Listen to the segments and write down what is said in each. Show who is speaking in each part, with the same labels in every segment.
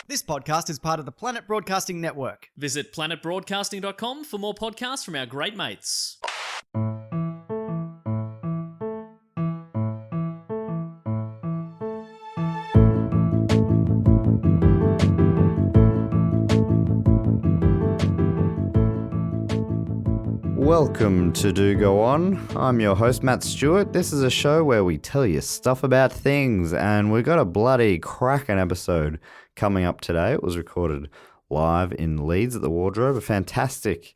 Speaker 1: This podcast is part of the Planet Broadcasting Network.
Speaker 2: Visit planetbroadcasting.com for more podcasts from our great mates.
Speaker 3: Welcome to Do Go On. I'm your host, Matt Stewart. This is a show where we tell you stuff about things, and we've got a bloody cracking episode coming up today. It was recorded live in Leeds at the Wardrobe, a fantastic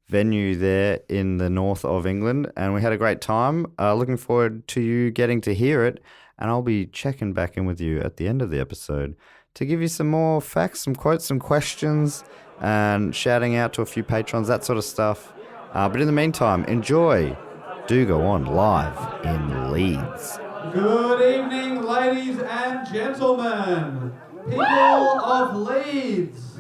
Speaker 3: venue there in the north of England, and we had a great time. Looking forward to you getting to hear it, and I'll be checking back in with you at the end of the episode to give you some more facts, some quotes, some questions, and shouting out to a few patrons, that sort of stuff. But in the meantime, enjoy Do Go On live in Leeds.
Speaker 4: Good evening, ladies and gentlemen. People of Leeds.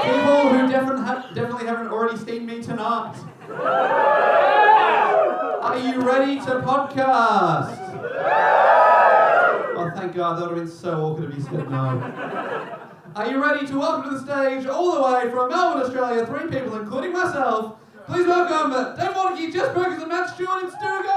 Speaker 4: People who definitely haven't already seen me tonight. Are you ready to podcast? Oh, thank God. That would have been so awkward if you said no. Are you ready to welcome to the stage, all the way from Melbourne, Australia, three people, including myself. Please welcome Dave Warnicky, Jess Perkins, and Matt Stewart. It's Do Go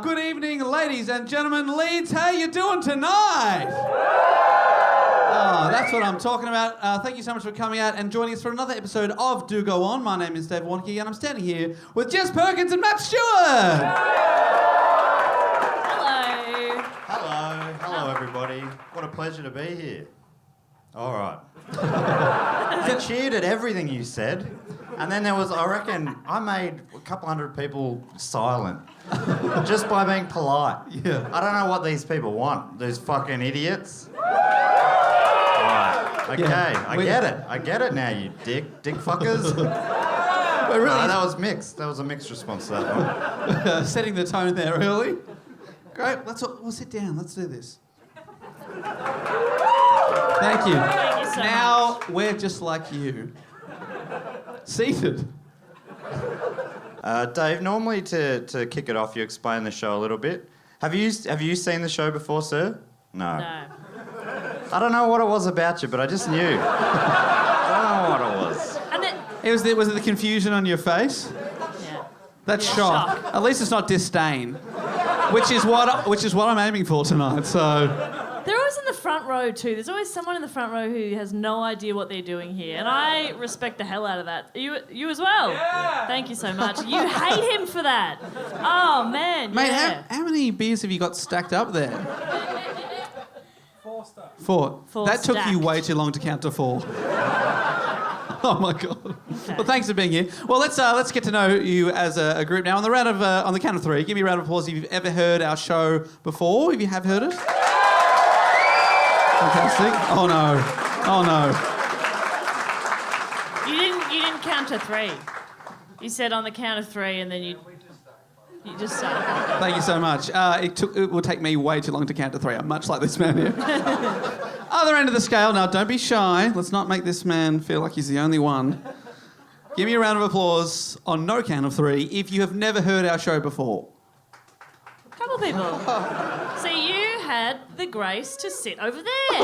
Speaker 4: Good evening, ladies and gentlemen. Leeds, how you doing tonight? Oh, that's what I'm talking about. Thank you so much for coming out and joining us for another episode of Do Go On. My name is Dave Warnicky, and I'm standing here with Jess Perkins and Matt Stewart.
Speaker 5: Hello.
Speaker 3: Hello, everybody. What a pleasure to be here. All right. I cheered at everything you said, and then there was, I reckon, I made a couple hundred people silent just by being polite.
Speaker 4: Yeah.
Speaker 3: I don't know what these people want. These fucking idiots. Right. Okay,
Speaker 4: Yeah,
Speaker 3: I get it now, you dick fuckers.
Speaker 4: But really,
Speaker 3: No, that was mixed. That was a mixed response to that one.
Speaker 4: setting the tone there early. Great. We'll sit down. Let's do this. Thank you.
Speaker 5: Thank you so
Speaker 4: Now we're just like you. Seated.
Speaker 3: Dave, normally to kick it off, you explain the show a little bit. Have you seen the show before, sir? No.
Speaker 5: No.
Speaker 3: I don't know what it was about you, but I just knew. I don't know what it was.
Speaker 5: And then,
Speaker 4: Was it the confusion on your face?
Speaker 5: yeah.
Speaker 4: That's
Speaker 5: Yeah,
Speaker 4: shock.
Speaker 5: shock.
Speaker 4: At least it's not disdain, which is what I'm aiming for tonight. So
Speaker 5: They're always in the front row too. There's always someone in the front row who has no idea what they're doing here, and I respect the hell out of that. You as well. Yeah. Thank you so much. You hate him for that. Oh man.
Speaker 4: mate,
Speaker 5: yeah.
Speaker 4: how many beers have you got stacked up there?
Speaker 6: 4 stars.
Speaker 4: Four.
Speaker 5: Four
Speaker 4: That took you
Speaker 5: stacked.
Speaker 4: way too long to count to 4. Oh my God.
Speaker 5: Okay.
Speaker 4: Well, thanks for being here. Well, let's get to know you as a group now. On the count of 3, give me a round of applause if you've ever heard our show before. If you have heard it. Fantastic. Oh no.
Speaker 5: You didn't count to 3. You said on the count of 3, and then you just started.
Speaker 4: Thank you so much. It will take me way too long to count to 3. I'm much like this man here. Other end of the scale. Now, don't be shy. Let's not make this man feel like he's the only one. Give me a round of applause on no count of 3 if you have never heard our show before.
Speaker 5: Couple people. So you had the grace to sit over there.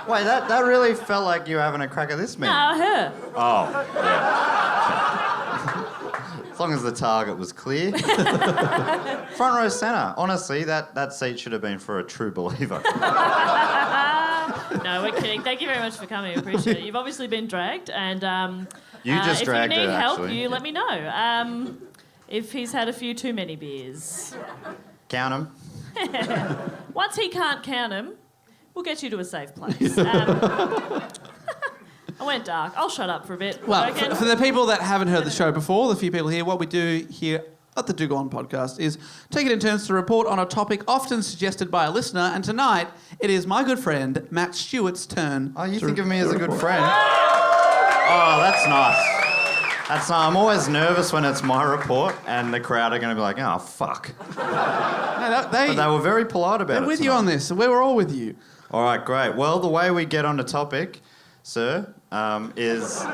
Speaker 3: Wait, that really felt like you were having a crack at this man.
Speaker 5: No, her.
Speaker 3: Oh, yeah. As long as the target was clear. Front row centre. Honestly, that seat should have been for a true believer.
Speaker 5: No, we're kidding. Thank you very much for coming. We appreciate it. You've obviously been dragged, and
Speaker 3: You just dragged
Speaker 5: if you
Speaker 3: it,
Speaker 5: need help,
Speaker 3: actually.
Speaker 5: you let me know. If he's had a few too many beers.
Speaker 3: Count them.
Speaker 5: Once he can't count them, we'll get you to a safe place. I went dark. I'll shut up for a bit.
Speaker 4: Well, for the people that haven't heard the show before, the few people here, what we do here at the Do Go On podcast is take it in turns to report on a topic often suggested by a listener, and tonight it is my good friend Matt Stewart's turn.
Speaker 3: Oh, you think of me as a good friend? Oh, that's nice. That's not, I'm always nervous when it's my report and the crowd are going to be like, oh, fuck.
Speaker 4: No,
Speaker 3: But they were very polite about it.
Speaker 4: they're with you
Speaker 3: tonight.
Speaker 4: on this. We were all with you.
Speaker 3: All right, great. Well, the way we get on the topic, sir, is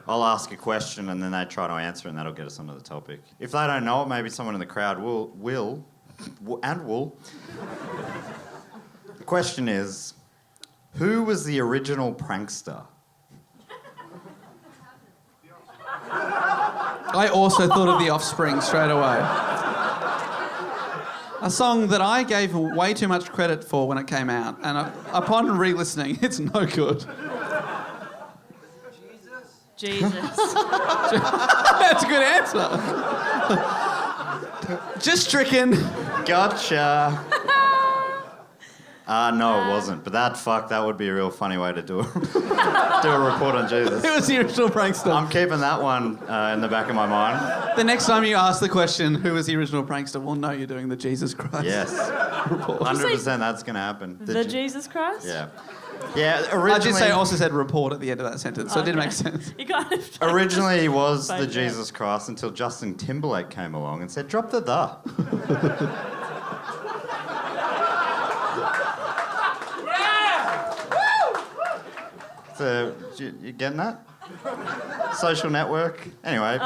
Speaker 3: I'll ask a question and then they try to answer it and that'll get us onto the topic. If they don't know it, maybe someone in the crowd will. The question is, who was the original prankster?
Speaker 4: I also thought of The Offspring straight away. A song that I gave way too much credit for when it came out, and upon re-listening, it's no good.
Speaker 5: Jesus.
Speaker 4: That's a good answer. Just tricking.
Speaker 3: Gotcha. No, it wasn't. But that would be a real funny way to do a report on Jesus.
Speaker 4: It was the original prankster.
Speaker 3: I'm keeping that one in the back of my mind.
Speaker 4: The next time you ask the question, who was the original prankster, we'll know you're doing the Jesus Christ
Speaker 3: Yes.
Speaker 4: report.
Speaker 3: 100% that's going to happen.
Speaker 5: The Jesus Christ?
Speaker 3: Yeah. Yeah, originally...
Speaker 4: I did say, also said report at the end of that sentence, so it did make sense.
Speaker 5: You kind of
Speaker 3: Originally he was the
Speaker 5: Both, yeah.
Speaker 3: Jesus Christ until Justin Timberlake came along and said, drop the So, you getting that? Social network? Anyway.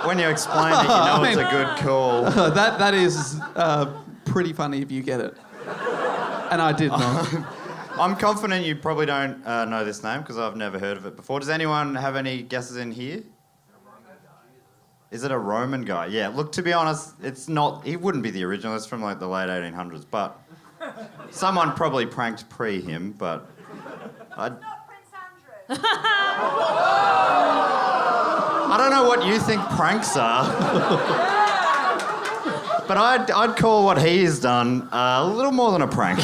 Speaker 3: When you explain it, you know it's a good call.
Speaker 4: That is pretty funny if you get it. And I did not.
Speaker 3: I'm confident you probably don't know this name because I've never heard of it before. Does anyone have any guesses in here? Is it a Roman guy? Yeah, look, to be honest, it's not... He wouldn't be the original. It's from, like, the late 1800s, but... Someone probably pranked pre him, but...
Speaker 6: Not Prince Andrew.
Speaker 3: I don't know what you think pranks are. But I'd call what he's done a little more than a prank.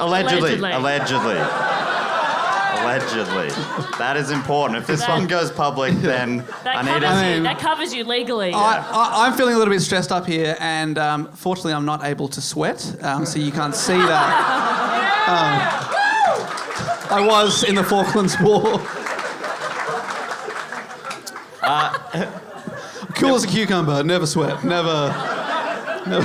Speaker 3: Allegedly. That is important. If this one goes public, then
Speaker 5: that covers you legally.
Speaker 4: I'm feeling a little bit stressed up here, and fortunately I'm not able to sweat, so you can't see that. I was in the Falklands War. Cool as a cucumber, never sweat, never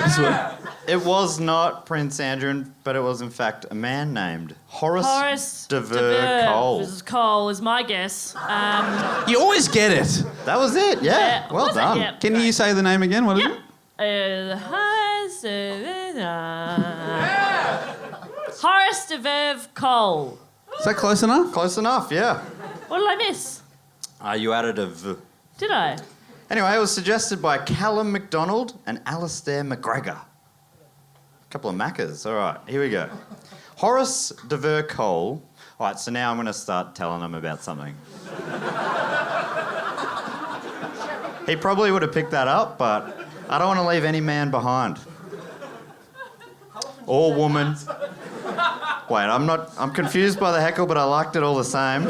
Speaker 4: sweat.
Speaker 3: It was not Prince Andrew, but it was in fact a man named Horace de Vere Cole.
Speaker 5: This is Cole, is my guess.
Speaker 4: You always get it.
Speaker 3: That was it, yeah. Well
Speaker 5: was it?
Speaker 3: done.
Speaker 5: Yeah.
Speaker 4: Can you say the name again? What is it?
Speaker 5: Horace de Vere Cole.
Speaker 4: Is that close enough?
Speaker 3: Close enough, yeah.
Speaker 5: What did I miss?
Speaker 3: You added a V.
Speaker 5: Did I?
Speaker 3: Anyway, it was suggested by Callum MacDonald and Alistair McGregor. A couple of Maccas. All right, here we go. Horace de Vere Cole. All right, so now I'm going to start telling them about something. He probably would have picked that up, but I don't want to leave any man behind. Or woman. Wait, I'm confused by the heckle, but I liked it all the same.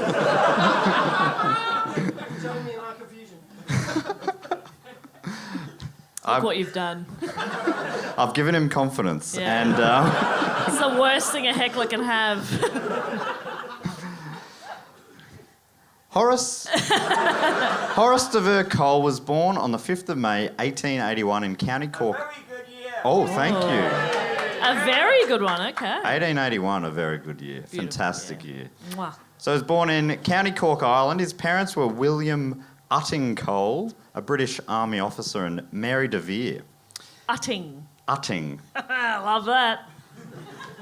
Speaker 5: Look what you've done.
Speaker 3: I've given him confidence,
Speaker 5: Yeah.
Speaker 3: and
Speaker 5: It's the worst thing a heckler can have.
Speaker 3: Horace de Vere Cole was born on the 5th of May, 1881 in County Cork. Very good year. Oh, thank you.
Speaker 5: A very good one, okay.
Speaker 3: 1881, a very good year. Fantastic year.
Speaker 5: Mwah.
Speaker 3: So he was born in County Cork, Ireland. His parents were William Utting Cole, a British Army officer, and Mary de Vere.
Speaker 5: Utting.
Speaker 3: Utting.
Speaker 5: I love that.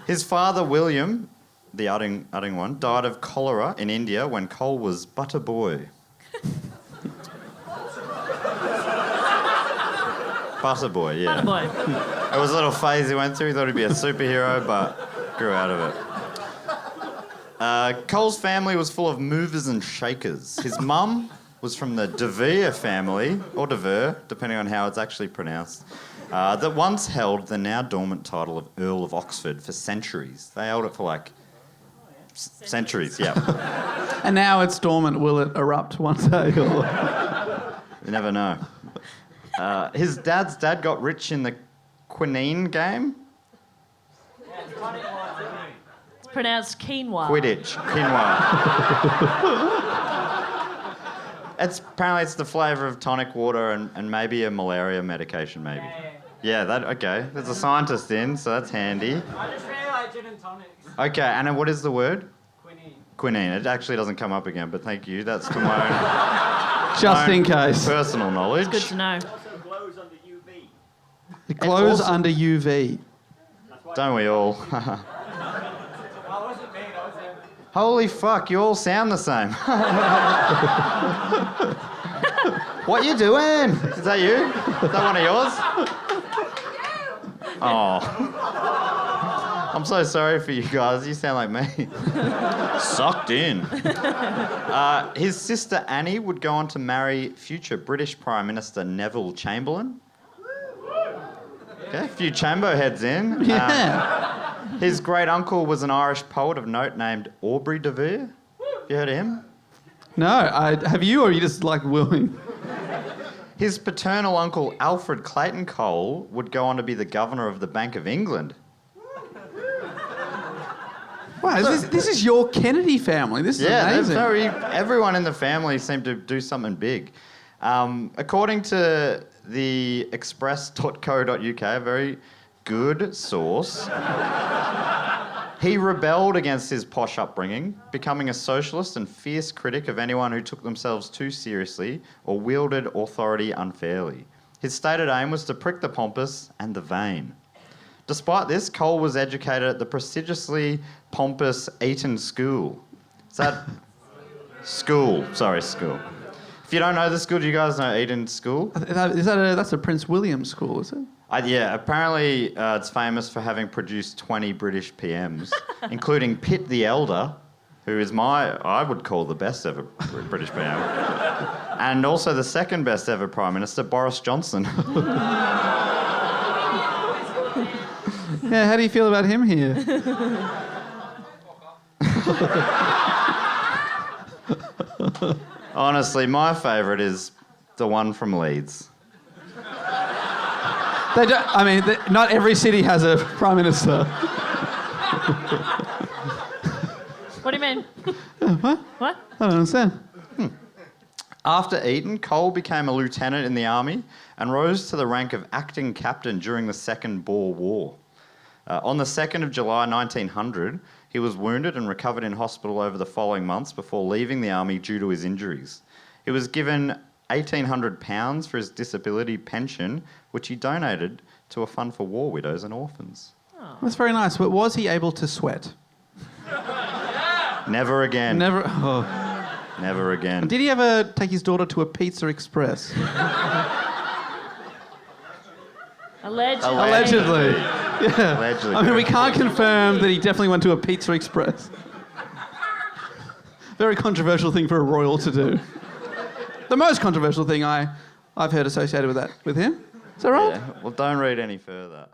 Speaker 3: His father, William, the Utting one, died of cholera in India when Cole was but a boy. But a boy, yeah.
Speaker 5: Atta boy.
Speaker 3: It was a little phase he went through. He thought he'd be a superhero, but grew out of it. Cole's family was full of movers and shakers. His mum was from the De Vere family, or De Vere, depending on how it's actually pronounced, that once held the now dormant title of Earl of Oxford for centuries. They held it for centuries, yeah.
Speaker 4: And now it's dormant. Will it erupt one day? Or...
Speaker 3: You never know. His dad's dad got rich in the quinine game.
Speaker 5: pronounced quinoa.
Speaker 3: Quidditch. Quinoa. Apparently it's the flavour of tonic water and maybe a malaria medication, maybe. Yeah, okay. There's a scientist in, so that's handy.
Speaker 7: I just really like gin and tonics.
Speaker 3: Okay, and what is the word?
Speaker 7: Quinine.
Speaker 3: Quinine. It actually doesn't come up again, but thank you. That's for my own,
Speaker 4: Just in case.
Speaker 3: personal knowledge.
Speaker 5: Good to know.
Speaker 7: It also glows under UV.
Speaker 4: It glows
Speaker 3: also-
Speaker 4: under UV.
Speaker 7: That's why.
Speaker 3: Don't we all?
Speaker 7: That wasn't me, that was him.
Speaker 3: Holy fuck, you all sound the same. What you doing? Is that you? Is that one of yours? Oh. I'm so sorry for you guys. You sound like me. Sucked in. His sister Annie would go on to marry future British Prime Minister Neville Chamberlain. Okay, a few chamber heads in.
Speaker 4: Yeah.
Speaker 3: His great uncle was an Irish poet of note named Aubrey de Vere. You heard of him?
Speaker 4: No, have you, or are you just like willing?
Speaker 3: His paternal uncle Alfred Clayton Cole would go on to be the governor of the Bank of England.
Speaker 4: Wow, this is your Kennedy family. This is amazing.
Speaker 3: Everyone in the family seemed to do something big. According to the express.co.uk, a very good source, he rebelled against his posh upbringing, becoming a socialist and fierce critic of anyone who took themselves too seriously or wielded authority unfairly. His stated aim was to prick the pompous and the vain. Despite this, Cole was educated at the prestigiously pompous Eton School. Is that... School. Sorry, school. If you don't know the school, do you guys know Eton School?
Speaker 4: That's a Prince William school, is it?
Speaker 3: Yeah, apparently it's famous for having produced 20 British PMs, including Pitt the Elder, who is I would call the best ever British PM, and also the second best ever Prime Minister, Boris Johnson.
Speaker 4: Yeah, how do you feel about him here?
Speaker 3: Honestly, my favourite is the one from Leeds.
Speaker 4: Not every city has a prime minister.
Speaker 5: What do you mean?
Speaker 4: What?
Speaker 5: What?
Speaker 4: I don't understand.
Speaker 3: After Eton, Cole became a lieutenant in the army and rose to the rank of acting captain during the Second Boer War. On the 2nd of July 1900, he was wounded and recovered in hospital over the following months before leaving the army due to his injuries. He was given £1,800 for his disability pension, which he donated to a fund for war widows and orphans.
Speaker 4: That's very nice. But was he able to sweat?
Speaker 3: Never again.
Speaker 4: Never. Oh.
Speaker 3: Never again.
Speaker 4: Did he ever take his daughter to a Pizza Express?
Speaker 5: Allegedly.
Speaker 4: Yeah.
Speaker 3: Allegedly.
Speaker 4: I mean, we can't confirm that he definitely went to a Pizza Express. Very controversial thing for a royal to do. The most controversial thing I've heard associated with him. Is that right?
Speaker 3: Yeah. Well, don't read any further.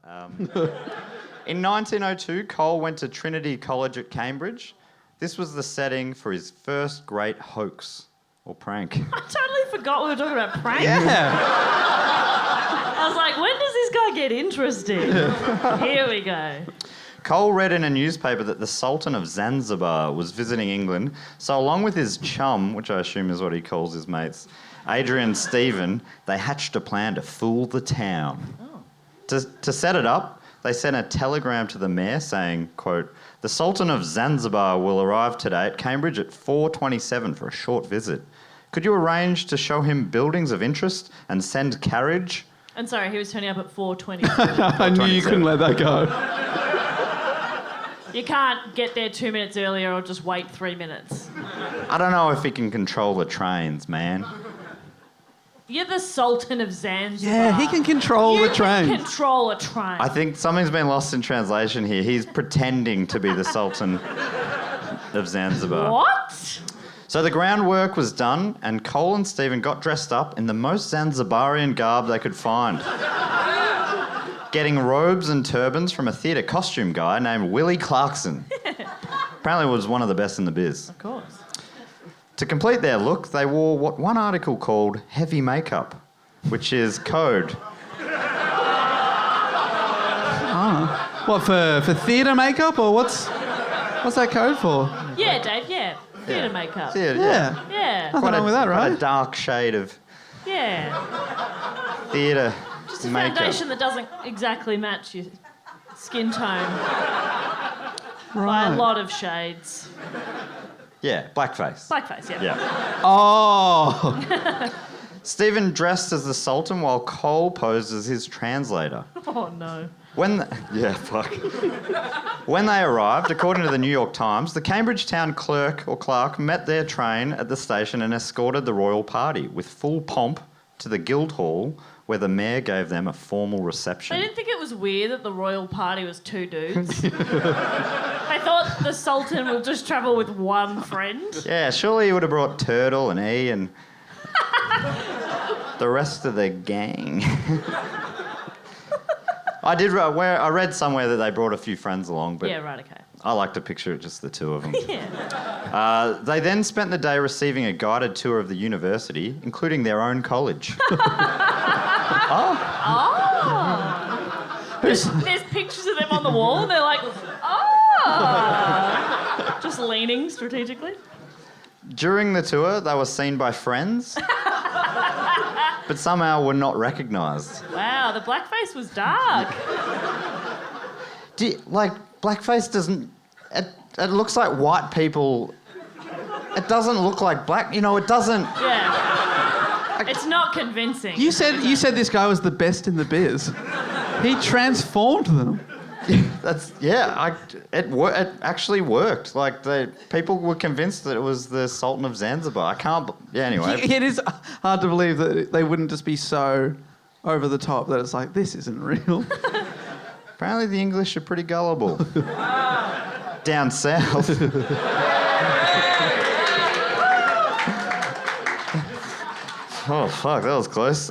Speaker 3: In 1902, Cole went to Trinity College at Cambridge. This was the setting for his first great hoax, or prank.
Speaker 5: I totally forgot we were talking about pranks.
Speaker 4: Yeah.
Speaker 5: I was like, when does this guy get interesting? Here we go.
Speaker 3: Cole read in a newspaper that the Sultan of Zanzibar was visiting England, so along with his chum, which I assume is what he calls his mates, Adrian Stephen, they hatched a plan to fool the town.
Speaker 5: Oh.
Speaker 3: To set it up, they sent a telegram to the mayor saying, quote, "The Sultan of Zanzibar will arrive today at Cambridge at 4:27 for a short visit. Could you arrange to show him buildings of interest and send carriage?"
Speaker 5: And sorry, he was turning up at 4:20.
Speaker 4: I knew you couldn't let that go.
Speaker 5: You can't get there 2 minutes earlier or just wait 3 minutes.
Speaker 3: I don't know if he can control the trains, man.
Speaker 5: You're the Sultan of Zanzibar.
Speaker 4: Yeah, he can control the train.
Speaker 5: You can control a train.
Speaker 3: I think something's been lost in translation here. He's pretending to be the Sultan of Zanzibar.
Speaker 5: What?
Speaker 3: So the groundwork was done, and Cole and Stephen got dressed up in the most Zanzibarian garb they could find. Getting robes and turbans from a theatre costume guy named Willie Clarkson. Apparently was one of the best in the biz.
Speaker 5: Of course.
Speaker 3: To complete their look, they wore what one article called heavy makeup, which is code.
Speaker 4: What, for theatre makeup, or what's What's that code for?
Speaker 5: Yeah, Dave, yeah. Theatre makeup.
Speaker 4: Yeah.
Speaker 5: Yeah.
Speaker 4: Nothing wrong with that,
Speaker 3: Quite
Speaker 4: right?
Speaker 3: a dark shade of
Speaker 5: Yeah.
Speaker 3: theatre
Speaker 5: Just a
Speaker 3: makeup.
Speaker 5: foundation that doesn't exactly match your skin tone by
Speaker 4: Right.
Speaker 5: a lot of shades.
Speaker 3: Yeah, blackface.
Speaker 5: Blackface, yeah.
Speaker 3: Yeah.
Speaker 4: Oh.
Speaker 3: Stephen dressed as the Sultan while Cole posed as his translator.
Speaker 5: Oh, no.
Speaker 3: When they arrived, according to the New York Times, the Cambridge town clerk met their train at the station and escorted the royal party with full pomp to the Guildhall, where the mayor gave them a formal reception.
Speaker 5: They didn't think it was weird that the royal party was 2 dudes. They thought the Sultan would just travel with one friend.
Speaker 3: Yeah, surely he would have brought Turtle and E and the rest of the gang. I read somewhere that they brought a few friends along, but
Speaker 5: Yeah, right, okay.
Speaker 3: I like to picture it just the two of them.
Speaker 5: Yeah.
Speaker 3: They then spent the day receiving a guided tour of the university, including their own college.
Speaker 5: There's pictures of them on the wall, and they're like, just leaning strategically.
Speaker 3: During the tour, they were seen by friends, but somehow were not recognised.
Speaker 5: Wow, the blackface was dark.
Speaker 3: Blackface doesn't... It looks like white people... It doesn't look like black... it doesn't...
Speaker 5: Yeah. It's not convincing.
Speaker 4: You said this guy was the best in the biz. He transformed them.
Speaker 3: It actually worked. Like, people were convinced that it was the Sultan of Zanzibar. Anyway.
Speaker 4: It is hard to believe that they wouldn't just be so over the top that it's like, this isn't real.
Speaker 3: Apparently the English are pretty gullible. Down south. Oh, fuck, that was close.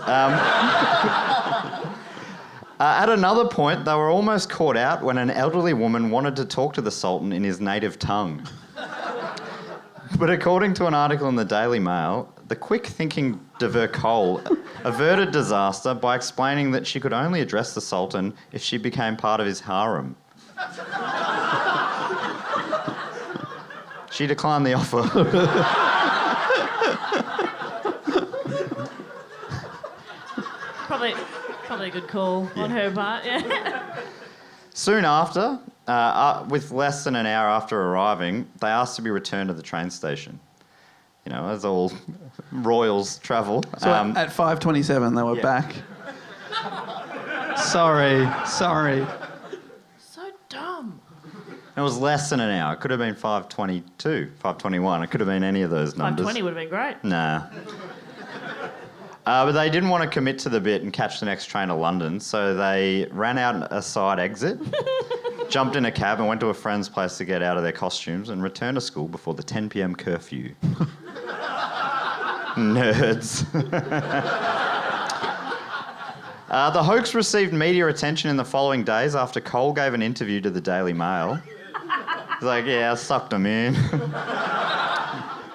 Speaker 3: At another point, they were almost caught out when an elderly woman wanted to talk to the Sultan in his native tongue. But according to an article in the Daily Mail, the quick-thinking de Vere Cole averted disaster by explaining that she could only address the Sultan if she became part of his harem. She declined the offer.
Speaker 5: Probably a good call on her part, yeah.
Speaker 3: Soon after, with less than an hour after arriving, they asked to be returned to the train station. As all royals travel.
Speaker 4: So at 5:27 they were back. Sorry.
Speaker 5: So dumb.
Speaker 3: It was less than an hour. It could have been 5:22, 5:21. It could have been any of those numbers.
Speaker 5: 5:20 would have been great.
Speaker 3: Nah. But they didn't want to commit to the bit and catch the next train to London, so they ran out a side exit, jumped in a cab and went to a friend's place to get out of their costumes and returned to school before the 10 p.m. curfew. Nerds. The hoax received media attention in the following days after Cole gave an interview to the Daily Mail. He's like, yeah, I sucked him in.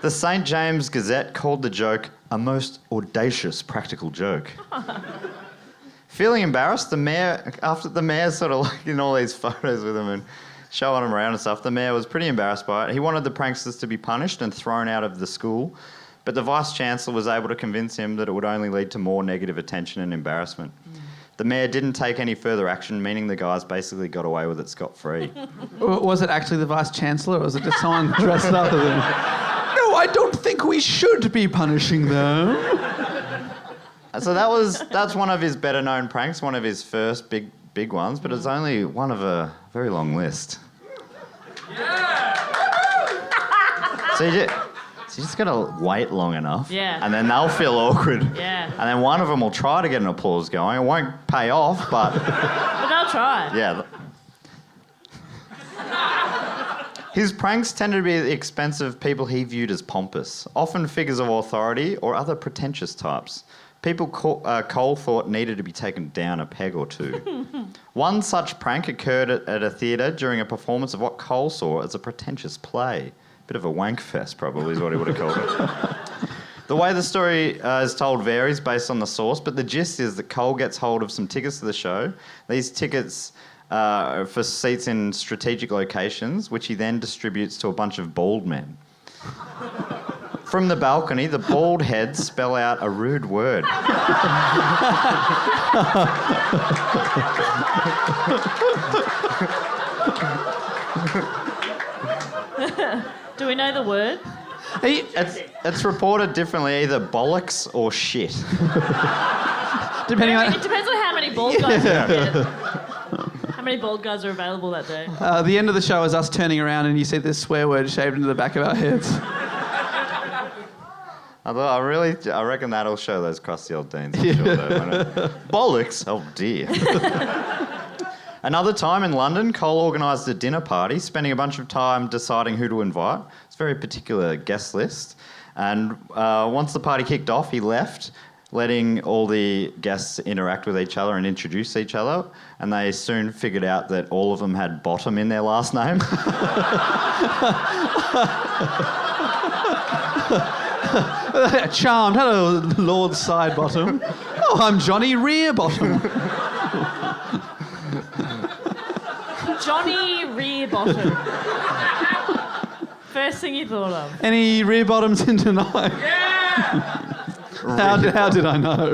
Speaker 3: The St. James Gazette called the joke a most audacious practical joke. Feeling embarrassed, after the mayor sort of like in all these photos with him and showing him around and stuff, the mayor was pretty embarrassed by it. He wanted the pranksters to be punished and thrown out of the school, but the Vice-Chancellor was able to convince him that it would only lead to more negative attention and embarrassment. The mayor didn't take any further action, meaning the guys basically got away with it scot-free.
Speaker 4: Was it actually the Vice-Chancellor, or was it just someone dressed up as him? No, I don't think we should be punishing them.
Speaker 3: So that's one of his better-known pranks, one of his first big ones, but it's only one of a very long list. Yeah! So you just got to wait long enough, and then they'll feel awkward.
Speaker 5: Yeah.
Speaker 3: And then one of them will try to get an applause going. It won't pay off, but...
Speaker 5: But they'll try.
Speaker 3: Yeah. His pranks tended to be at the expense of people he viewed as pompous, often figures of authority or other pretentious types. People Cole thought needed to be taken down a peg or two. One such prank occurred at a theatre during a performance of what Cole saw as a pretentious play. Bit of a wank fest, probably, is what he would have called it. The way the story is told varies based on the source, but the gist is that Cole gets hold of some tickets to the show. These tickets for seats in strategic locations, which he then distributes to a bunch of bald men. From the balcony, the bald heads spell out a rude word.
Speaker 5: Do we know the word?
Speaker 3: It's reported differently, either bollocks or shit.
Speaker 4: Depending on...
Speaker 5: It depends on how many bald guys you get. How many bald guys are available that day?
Speaker 4: the end of the show is us turning around and you see this swear word shaved into the back of our heads.
Speaker 3: I reckon that'll show those crusty old deans. I'm sure though, won't it? Bollocks? Oh dear. Another time in London, Cole organised a dinner party, spending a bunch of time deciding who to invite. It's a very particular guest list. And once the party kicked off, he left, letting all the guests interact with each other and introduce each other. And they soon figured out that all of them had Bottom in their last name.
Speaker 4: Charmed. Hello, Lord Sidebottom. Oh, I'm Johnny Rearbottom.
Speaker 5: Johnny Rearbottom. First thing you thought of.
Speaker 4: Any rear bottoms in tonight? How did I know?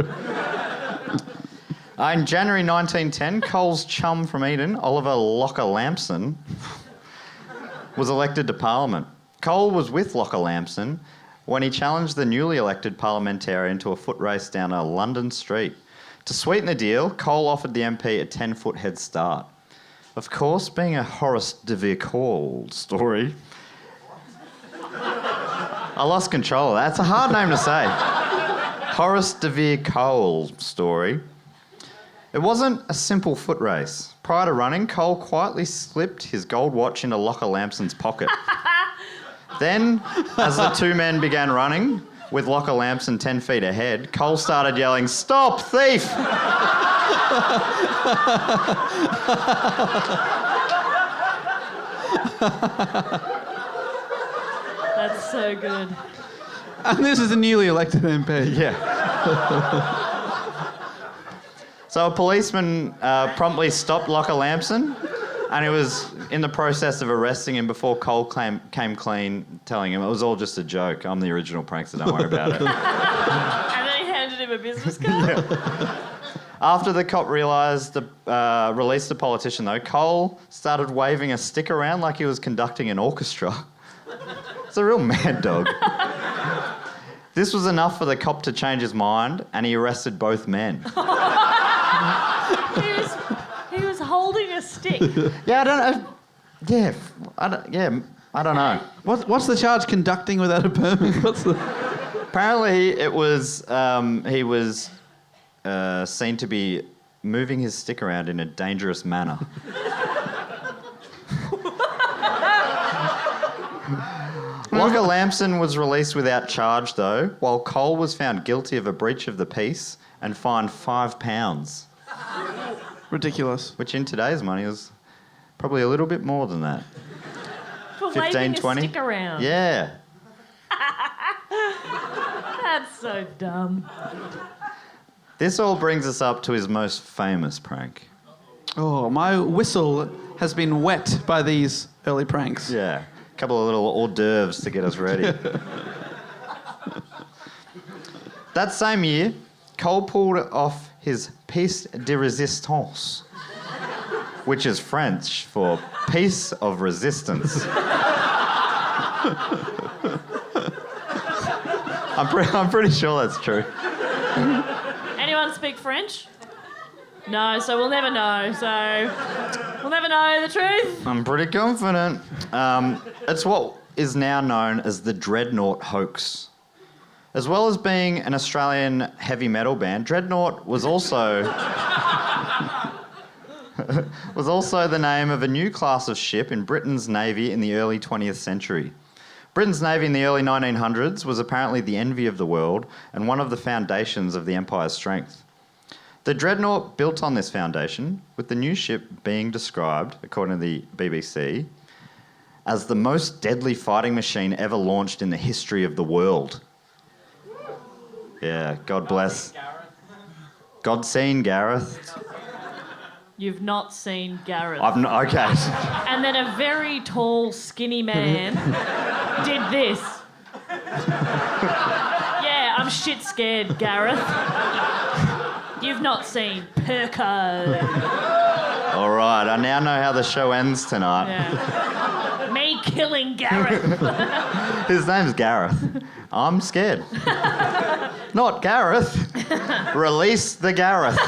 Speaker 3: In January 1910, Cole's chum from Eden, Oliver Locker Lampson, was elected to Parliament. Cole was with Locker Lampson when he challenged the newly elected parliamentarian to a foot race down a London street. To sweeten the deal, Cole offered the MP a 10-foot head start. Of course, being a Horace de Vere Cole story, I lost control of that. It's a hard name to say. Horace de Vere Cole story. It wasn't a simple foot race. Prior to running, Cole quietly slipped his gold watch into Locker Lampson's pocket. Then, as the two men began running, with Locker Lampson 10 feet ahead, Cole started yelling, "Stop, thief!"
Speaker 5: That's so good.
Speaker 4: And this is a newly elected MP.
Speaker 3: Yeah. So a policeman promptly stopped Locker Lampson, and he was in the process of arresting him before Cole came clean, telling him it was all just a joke. I'm the original prankster, don't worry about it.
Speaker 5: And then he handed him a business card.
Speaker 3: After the cop released the politician, though, Cole started waving a stick around like he was conducting an orchestra. It's a real mad dog. This was enough for the cop to change his mind, and he arrested both men.
Speaker 5: He was holding a stick.
Speaker 3: Yeah, I don't know. I don't know.
Speaker 4: What's the charge? Conducting without a permit?
Speaker 3: Apparently, it was he was seen to be moving his stick around in a dangerous manner. Locker Lampson was released without charge, though, while Cole was found guilty of a breach of the peace and fined £5.
Speaker 4: Ridiculous.
Speaker 3: Which in today's money is probably a little bit more than that.
Speaker 5: For
Speaker 3: 15,
Speaker 5: waving
Speaker 3: 20?
Speaker 5: a stick around.
Speaker 3: Yeah.
Speaker 5: That's so dumb.
Speaker 3: This all brings us up to his most famous prank.
Speaker 4: Oh, my whistle has been wet by these early pranks.
Speaker 3: Yeah. A couple of little hors d'oeuvres to get us ready. That same year, Cole pulled off his piece de résistance, which is French for piece of resistance. I'm pretty sure that's true.
Speaker 5: Anyone speak French? No, so we'll never know. So we'll never know the truth.
Speaker 3: I'm pretty confident. It's what is now known as the Dreadnought Hoax. As well as being an Australian heavy metal band, Dreadnought was also the name of a new class of ship in Britain's navy in the early 20th century. Britain's navy in the early 1900s was apparently the envy of the world and one of the foundations of the empire's strength. The Dreadnought built on this foundation, with the new ship being described, according to the BBC, as the most deadly fighting machine ever launched in the history of the world. Yeah, God bless. God seen, Gareth.
Speaker 5: You've not seen Gareth.
Speaker 3: Okay.
Speaker 5: And then a very tall, skinny man did this. Yeah, I'm shit scared, Gareth. You've not seen Perko.
Speaker 3: All right, I now know how the show ends tonight.
Speaker 5: Yeah. Me killing Gareth.
Speaker 3: His name's Gareth. I'm scared. Not Gareth. Release the Gareth.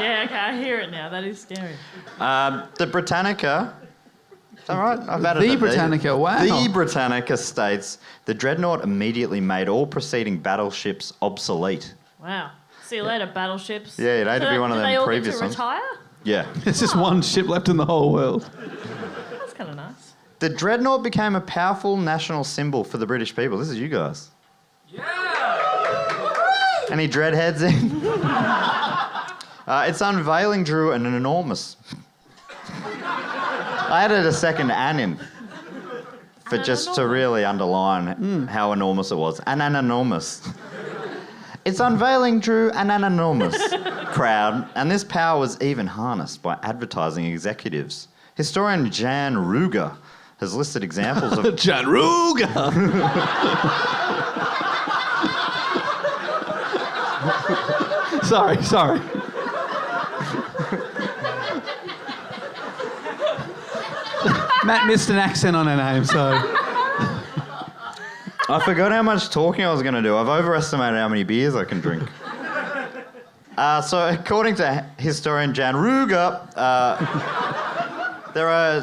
Speaker 5: Yeah, okay, I hear it now. That is scary.
Speaker 3: The Britannica. Is that right? I've added
Speaker 4: The
Speaker 3: a
Speaker 4: Britannica, wow.
Speaker 3: The Britannica states the Dreadnought immediately made all preceding battleships obsolete.
Speaker 5: Wow. See you later, battleships.
Speaker 3: Yeah, it had to be one of
Speaker 5: did
Speaker 3: them
Speaker 5: they all
Speaker 3: previous
Speaker 5: get to
Speaker 3: ones.
Speaker 5: retire?
Speaker 3: Yeah.
Speaker 4: There's just one ship left in the whole world.
Speaker 5: That's kind of nice.
Speaker 3: The Dreadnought became a powerful national symbol for the British people. This is you guys. Yeah! Any dreadheads in? Its unveiling drew an enormous... I added a second "an" in for just to really underline how enormous it was. An enormous. Its unveiling drew an enormous crowd, and this power was even harnessed by advertising executives. Historian Jan Ruger has listed examples of...
Speaker 4: Jan Ruger! Sorry. Matt missed an accent on her name, so...
Speaker 3: I forgot how much talking I was going to do. I've overestimated how many beers I can drink. So according to historian Jan Ruger, there are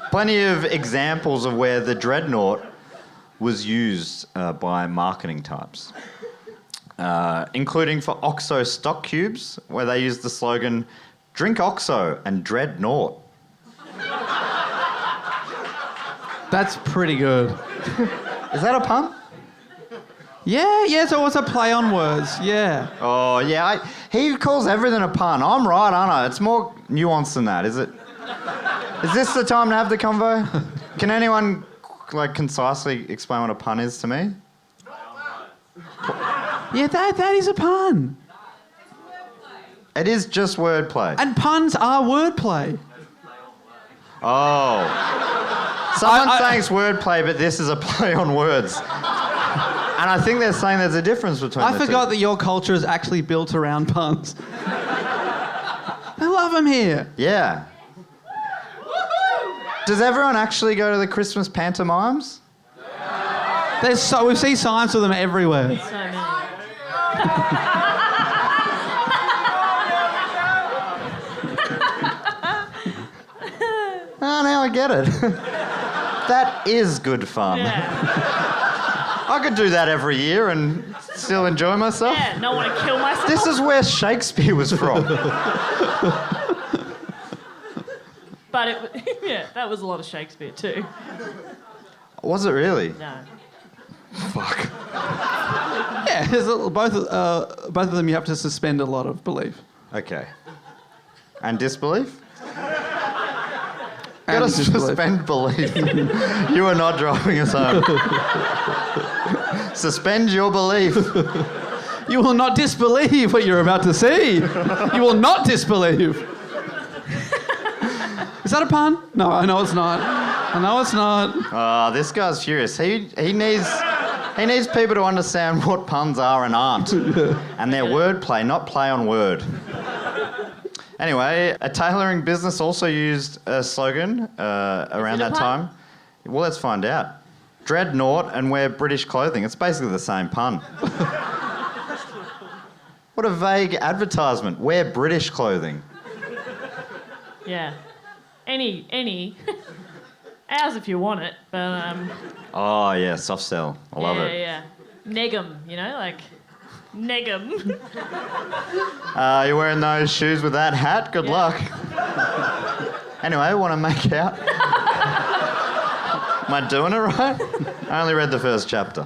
Speaker 3: plenty of examples of where the Dreadnought was used by marketing types, including for OXO stock cubes, where they used the slogan, "Drink OXO and Dreadnought."
Speaker 4: That's pretty good.
Speaker 3: Is that a pun?
Speaker 4: Yeah, so it's a play on words, yeah.
Speaker 3: Oh, yeah. He calls everything a pun. I'm right, aren't I? It's more nuanced than that, is it? Is this the time to have the convo? Can anyone, concisely explain what a pun is to me?
Speaker 4: Yeah, that is a pun.
Speaker 3: It is just wordplay.
Speaker 4: And puns are wordplay.
Speaker 3: Oh. Someone's saying it's wordplay, but this is a play on words. And I think they're saying there's a difference between the two.
Speaker 4: I forgot that your culture is actually built around puns. I love them here.
Speaker 3: Yeah. Does everyone actually go to the Christmas pantomimes?
Speaker 4: We see signs of them everywhere.
Speaker 5: So many.
Speaker 3: Oh, now I get it. That is good fun.
Speaker 5: Yeah.
Speaker 3: I could do that every year and still enjoy myself.
Speaker 5: Yeah, not want to kill myself.
Speaker 3: This is where Shakespeare was from.
Speaker 5: But that was a lot of Shakespeare too.
Speaker 3: Was it really?
Speaker 5: No.
Speaker 3: Fuck.
Speaker 4: Yeah, both of them you have to suspend a lot of belief.
Speaker 3: Okay. And disbelief?
Speaker 4: And
Speaker 3: Gotta suspend belief. You are not driving us home. Suspend your belief.
Speaker 4: You will not disbelieve what you're about to see. You will not disbelieve. Is that a pun? No, I know it's not.
Speaker 3: This guy's furious. He needs people to understand what puns are and aren't. And they're wordplay, not play on word. Anyway, a tailoring business also used a slogan around that time. Well, let's find out. Dreadnought and wear British clothing. It's basically the same pun. What a vague advertisement. Wear British clothing.
Speaker 5: Yeah. Any. Ours if you want it, but
Speaker 3: Oh, yeah, soft sell. I love it.
Speaker 5: Yeah. Neg 'em, neg 'em.
Speaker 3: You're wearing those shoes with that hat? Good luck. Anyway, want to make out? Am I doing it right? I only read the first chapter.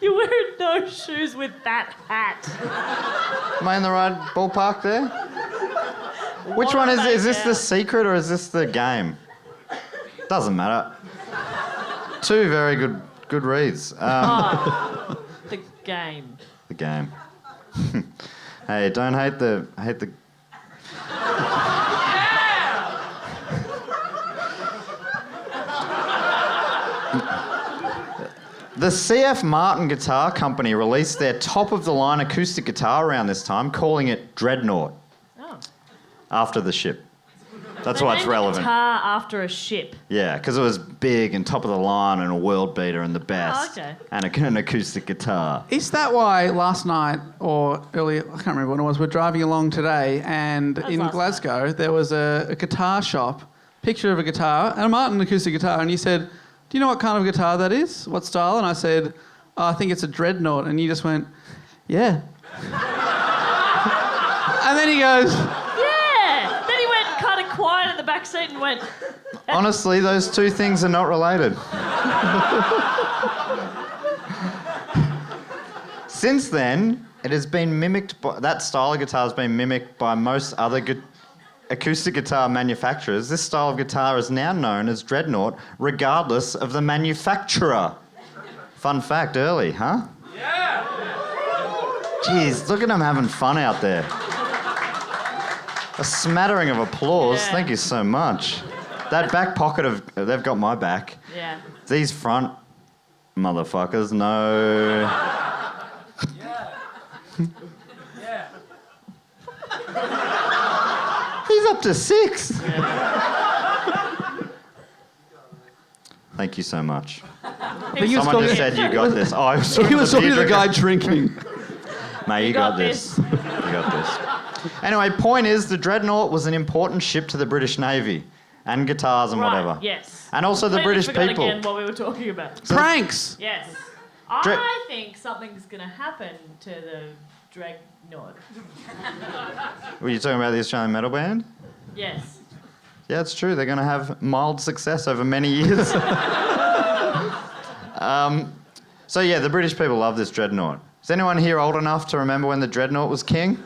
Speaker 5: You wear no shoes with that hat.
Speaker 3: Am I in the right ballpark there? Which one is it? Is this the secret or is this the game? Doesn't matter. Two very good reads.
Speaker 5: The game.
Speaker 3: The game. Hey, don't hate the. The CF Martin Guitar Company released their top-of-the-line acoustic guitar around this time, calling it Dreadnought.
Speaker 5: Oh.
Speaker 3: After the ship. That's
Speaker 5: They
Speaker 3: why it's
Speaker 5: named a
Speaker 3: relevant.
Speaker 5: guitar after a ship.
Speaker 3: Yeah, because it was big and top of the line and a world beater and the best.
Speaker 5: Oh, okay.
Speaker 3: And an acoustic guitar.
Speaker 4: Is that why last night or earlier, I can't remember when it was, we're driving along today and
Speaker 5: was
Speaker 4: in
Speaker 5: last
Speaker 4: Glasgow there was a guitar shop, picture of a guitar and a Martin acoustic guitar, and you said, do you know what kind of guitar that is? What style? And I said, oh, I think it's a Dreadnought. And you just went, yeah. And then he goes,
Speaker 5: Yeah. Then he went kind of quiet in the back seat and went.
Speaker 3: Honestly, those two things are not related. Since then, it has been mimicked by... That style of guitar has been mimicked by most other acoustic guitar manufacturers. This style of guitar is now known as Dreadnought, regardless of the manufacturer. Fun fact early, huh? Yeah! Jeez, look at them having fun out there. A smattering of applause.
Speaker 5: Yeah.
Speaker 3: Thank you so much. That back pocket of... They've got my back.
Speaker 5: Yeah.
Speaker 3: These front motherfuckers, no.
Speaker 7: Yeah.
Speaker 3: He's up to 6.
Speaker 4: Thank
Speaker 3: you so much.
Speaker 4: he was
Speaker 3: Someone just
Speaker 4: talking-
Speaker 3: said you got this. Oh, I was
Speaker 4: he was talking to the
Speaker 3: beer
Speaker 4: guy
Speaker 3: drinker.
Speaker 4: drinking.
Speaker 3: Mate, you got this. You got this. Anyway, point is, the Dreadnought was an important ship to the British Navy. And guitars and
Speaker 5: Right,
Speaker 3: whatever.
Speaker 5: yes.
Speaker 3: And also the
Speaker 5: Completely
Speaker 3: British
Speaker 5: forgot
Speaker 3: people.
Speaker 5: again what we were talking about.
Speaker 4: Pranks!
Speaker 5: Yes.
Speaker 3: Dre-
Speaker 5: I think something's going to happen to the Dreadnought.
Speaker 3: Were you talking about the Australian metal band?
Speaker 5: Yes.
Speaker 3: Yeah, it's true. They're going to have mild success over many years. So yeah, the British people love this Dreadnought. Is anyone here old enough to remember when the Dreadnought was king?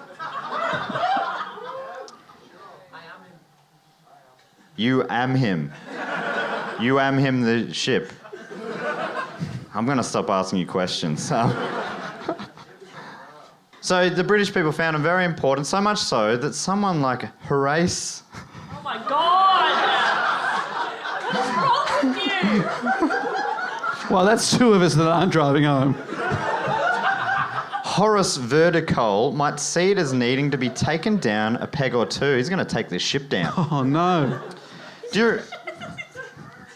Speaker 3: You am him. You am him, the ship. I'm going to stop asking you questions. So the British people found him very important, so much so that someone like Horace...
Speaker 5: Oh my God! What's wrong with you?
Speaker 4: Well, that's 2 of us that aren't driving home.
Speaker 3: Horace de Vere Cole might see it as needing to be taken down a peg or 2. He's going to take this ship down.
Speaker 4: Oh, no.
Speaker 3: Do you...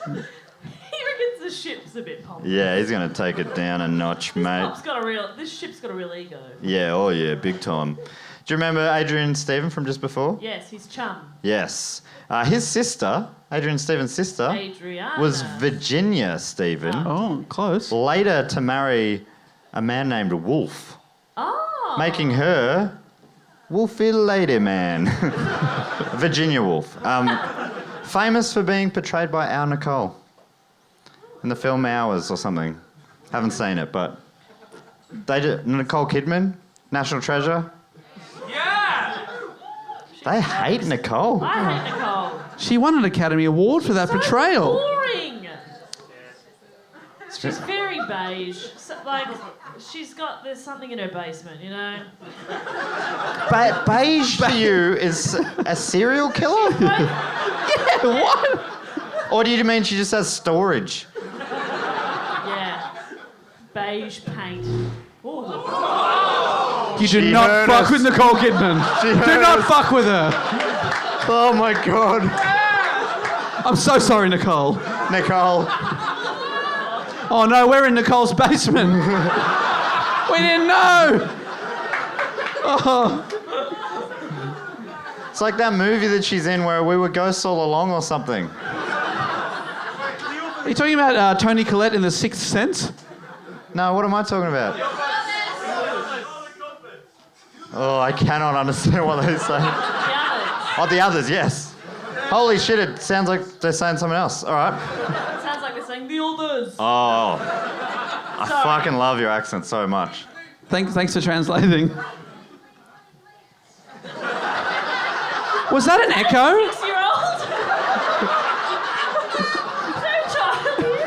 Speaker 5: He reckons the ship's a bit pompous.
Speaker 3: Yeah, he's going to take it down a notch, mate.
Speaker 5: This ship's got a real ego.
Speaker 3: Yeah, oh yeah, big time. Do you remember Adrian Stephen from just before?
Speaker 5: Yes, he's chum.
Speaker 3: Yes. His sister, Adrian Stephen's sister,
Speaker 5: Adriana.
Speaker 3: was Virginia Stephen,
Speaker 4: Oh, close.
Speaker 3: later to marry a man named Woolf,
Speaker 5: Oh.
Speaker 3: making her Wolfie Lady Man. Virginia Woolf. Famous for being portrayed by our Nicole in the film Hours or something. Haven't seen it, but they did. Nicole Kidman, National Treasure.
Speaker 7: Yeah!
Speaker 3: They hate Nicole.
Speaker 5: I hate Nicole.
Speaker 4: She won an Academy Award for that portrayal.
Speaker 5: Boring. She's very beige. So, there's something in her basement, you know?
Speaker 3: Beige to you is a serial killer?
Speaker 4: Yeah, what?
Speaker 3: Or do you mean she just has storage?
Speaker 5: Yeah. Beige paint. Ooh.
Speaker 4: You do
Speaker 3: She
Speaker 4: not
Speaker 3: heard
Speaker 4: fuck
Speaker 3: us.
Speaker 4: with Nicole Kidman. Do not fuck with her.
Speaker 3: Oh my God.
Speaker 4: I'm so sorry, Nicole.
Speaker 3: Nicole.
Speaker 4: Oh no, we're in Nicole's basement. We didn't know. Oh.
Speaker 3: It's like that movie that she's in where we were ghosts all along or something.
Speaker 4: Are you talking about Toni Collette in The Sixth Sense?
Speaker 3: No, what am I talking about? Oh, I cannot understand what they say.
Speaker 5: The others.
Speaker 3: Oh, the others, yes. Holy shit, it sounds like they're saying something else. All right.
Speaker 5: It sounds like they're saying the others.
Speaker 3: Oh. I fucking love your accent so much.
Speaker 4: Thanks for translating. Was that an echo?
Speaker 5: 6-year-old?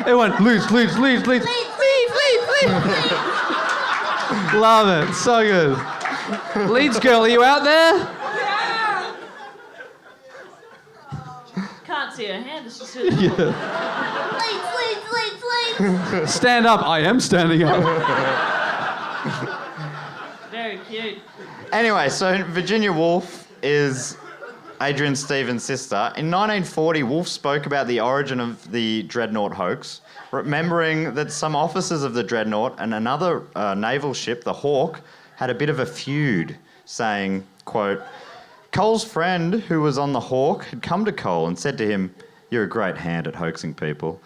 Speaker 4: It went, leads. Love it. So good. Leeds girl, are you out there?
Speaker 5: Can't see her hand. It's just Leeds.
Speaker 4: Stand up. I am standing up.
Speaker 5: Very cute.
Speaker 3: Anyway, so Virginia Woolf is Adrian Stevens' sister. In 1940, Woolf spoke about the origin of the Dreadnought Hoax, remembering that some officers of the Dreadnought and another naval ship, the Hawk, had a bit of a feud, saying, quote, Cole's friend who was on the Hawk had come to Cole and said to him, "You're a great hand at hoaxing people.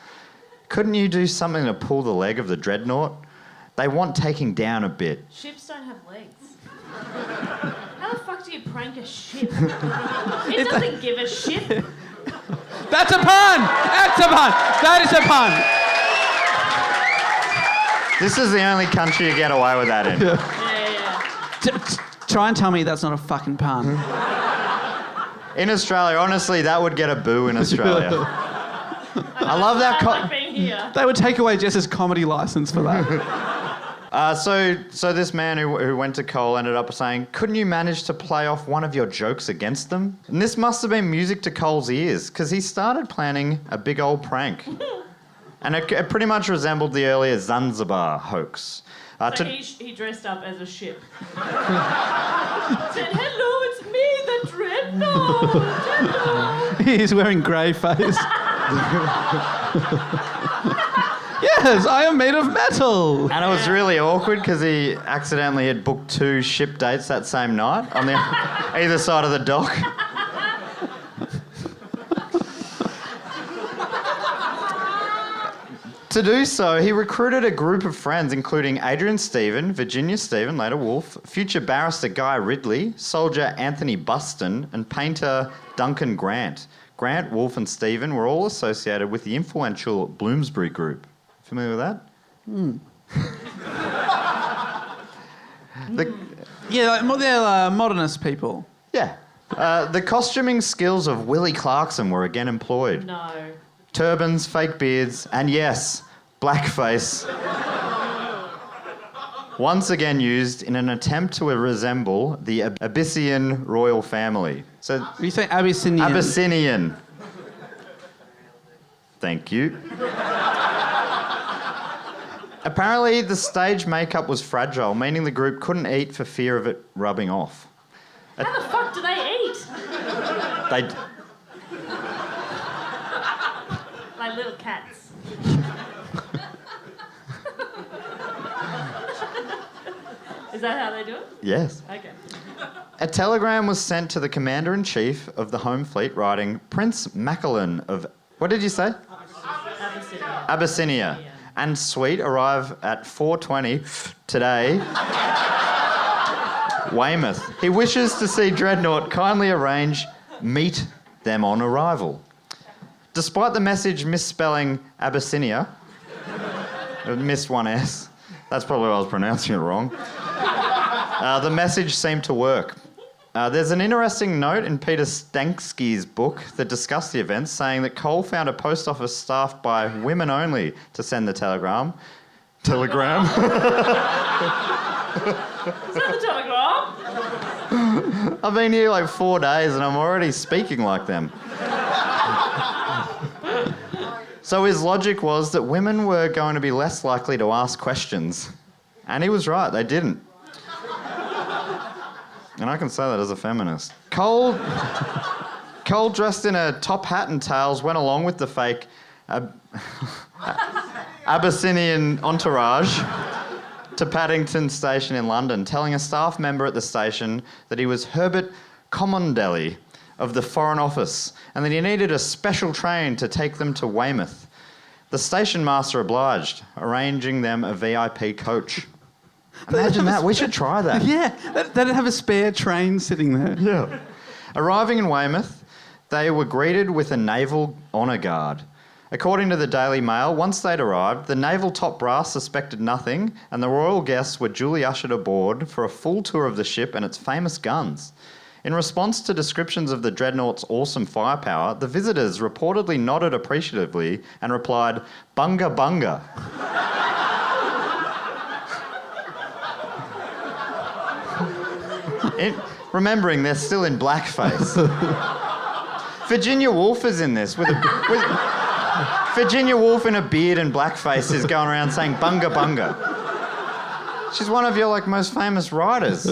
Speaker 3: Couldn't you do something to pull the leg of the Dreadnought? They want taking down a bit."
Speaker 5: Ships don't have legs. How the fuck do you prank a ship? It doesn't give a shit.
Speaker 4: That's a pun! That's a pun! That is a pun!
Speaker 3: This is the only country you get away with that in.
Speaker 5: Yeah.
Speaker 4: Try and tell me that's not a fucking pun.
Speaker 3: In Australia, honestly, that would get a boo in Australia. I love that.
Speaker 5: I like being here.
Speaker 4: They would take away Jess's comedy license for that.
Speaker 3: So this man who went to Cole ended up saying, "Couldn't you manage to play off one of your jokes against them?" And this must have been music to Cole's ears, because he started planning a big old prank. And it pretty much resembled the earlier Zanzibar hoax.
Speaker 5: So he dressed up as a ship. Said, "Hello, it's me, the Dreadnought." Hello.
Speaker 4: He's wearing grey face. Yes, I am made of metal.
Speaker 3: And it was really awkward because he accidentally had booked 2 ship dates that same night on the either side of the dock. To do so, he recruited a group of friends, including Adrian Stephen, Virginia Stephen, later Woolf, future barrister Guy Ridley, soldier Anthony Buston, and painter Duncan Grant. Grant, Woolf, and Stephen were all associated with the influential Bloomsbury Group. Familiar with that?
Speaker 4: Yeah, they're modernist people.
Speaker 3: Yeah. The costuming skills of Willie Clarkson were again employed.
Speaker 5: No.
Speaker 3: Turbans, fake beards, and yes, blackface. Once again used in an attempt to resemble the Abyssinian royal family. So
Speaker 4: You say Abyssinian.
Speaker 3: Abyssinian. Thank you. Apparently, the stage makeup was fragile, meaning the group couldn't eat for fear of it rubbing off.
Speaker 5: How the fuck do they eat?
Speaker 3: They...
Speaker 5: Like little cats. Is that how they do it?
Speaker 3: Yes.
Speaker 5: Okay.
Speaker 3: A telegram was sent to the Commander-in-Chief of the Home Fleet writing, Prince Macallan of... What did you say? Abyssinia. And suite arrive at 4:20 today. Weymouth. He wishes to see Dreadnought. Kindly arrange meet them on arrival. Despite the message misspelling Abyssinia, missed one S. That's probably why I was pronouncing it wrong. The message seemed to work. There's an interesting note in Peter Stanksky's book that discussed the events, saying that Cole found a post office staffed by women only to send the telegram. Telegram?
Speaker 5: Is that the telegram?
Speaker 3: I've been here like 4 days and I'm already speaking like them. So his logic was that women were going to be less likely to ask questions. And he was right, they didn't. And I can say that as a feminist. Cole dressed in a top hat and tails, went along with the fake Abyssinian entourage to Paddington Station in London, telling a staff member at the station that he was Herbert Commondelly of the Foreign Office and that he needed a special train to take them to Weymouth. The station master obliged, arranging them a VIP coach. Imagine that. We should try that.
Speaker 4: Yeah, they'd have a spare train sitting there.
Speaker 3: Yeah. Arriving in Weymouth, they were greeted with a naval honour guard. According to the Daily Mail, once they'd arrived, the naval top brass suspected nothing, and the royal guests were duly ushered aboard for a full tour of the ship and its famous guns. In response to descriptions of the Dreadnought's awesome firepower, the visitors reportedly nodded appreciatively and replied, "Bunga bunga." Remembering they're still in blackface. Virginia Woolf is in this Virginia Woolf in a beard and blackface is going around saying bunga bunga. She's one of your most famous writers.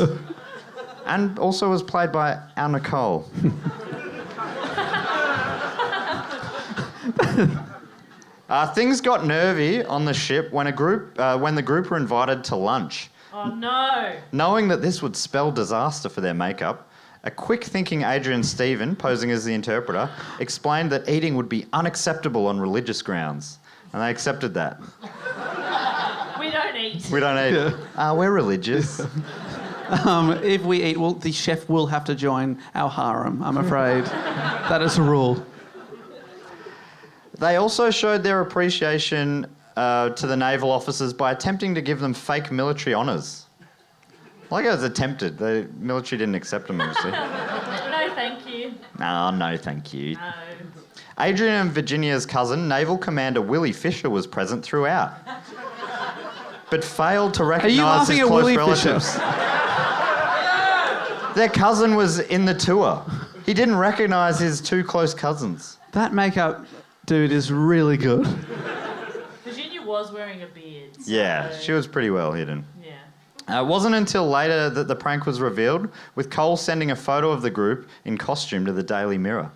Speaker 3: And also was played by our Nicole. Things got nervy on the ship when the group were invited to lunch.
Speaker 5: Oh no!
Speaker 3: Knowing that this would spell disaster for their makeup, a quick-thinking Adrian Stephen, posing as the interpreter, explained that eating would be unacceptable on religious grounds. And they accepted that.
Speaker 5: We don't eat.
Speaker 3: We don't eat. We're religious.
Speaker 4: If we eat, the chef will have to join our harem, I'm afraid. That is a rule.
Speaker 3: They also showed their appreciation to the naval officers by attempting to give them fake military honours. It was attempted. The military didn't accept them, obviously.
Speaker 5: No, thank you.
Speaker 3: No, thank you.
Speaker 5: No.
Speaker 3: Adrian and Virginia's cousin, Naval Commander Willie Fisher, was present throughout, but failed to recognise his close relatives. Their cousin was in the tour. He didn't recognise his two close cousins.
Speaker 4: That makeup, dude, is really good.
Speaker 5: Virginia was wearing a beard. So...
Speaker 3: Yeah, she was pretty well hidden.
Speaker 5: Yeah.
Speaker 3: It wasn't until later that the prank was revealed, with Cole sending a photo of the group in costume to the Daily Mirror.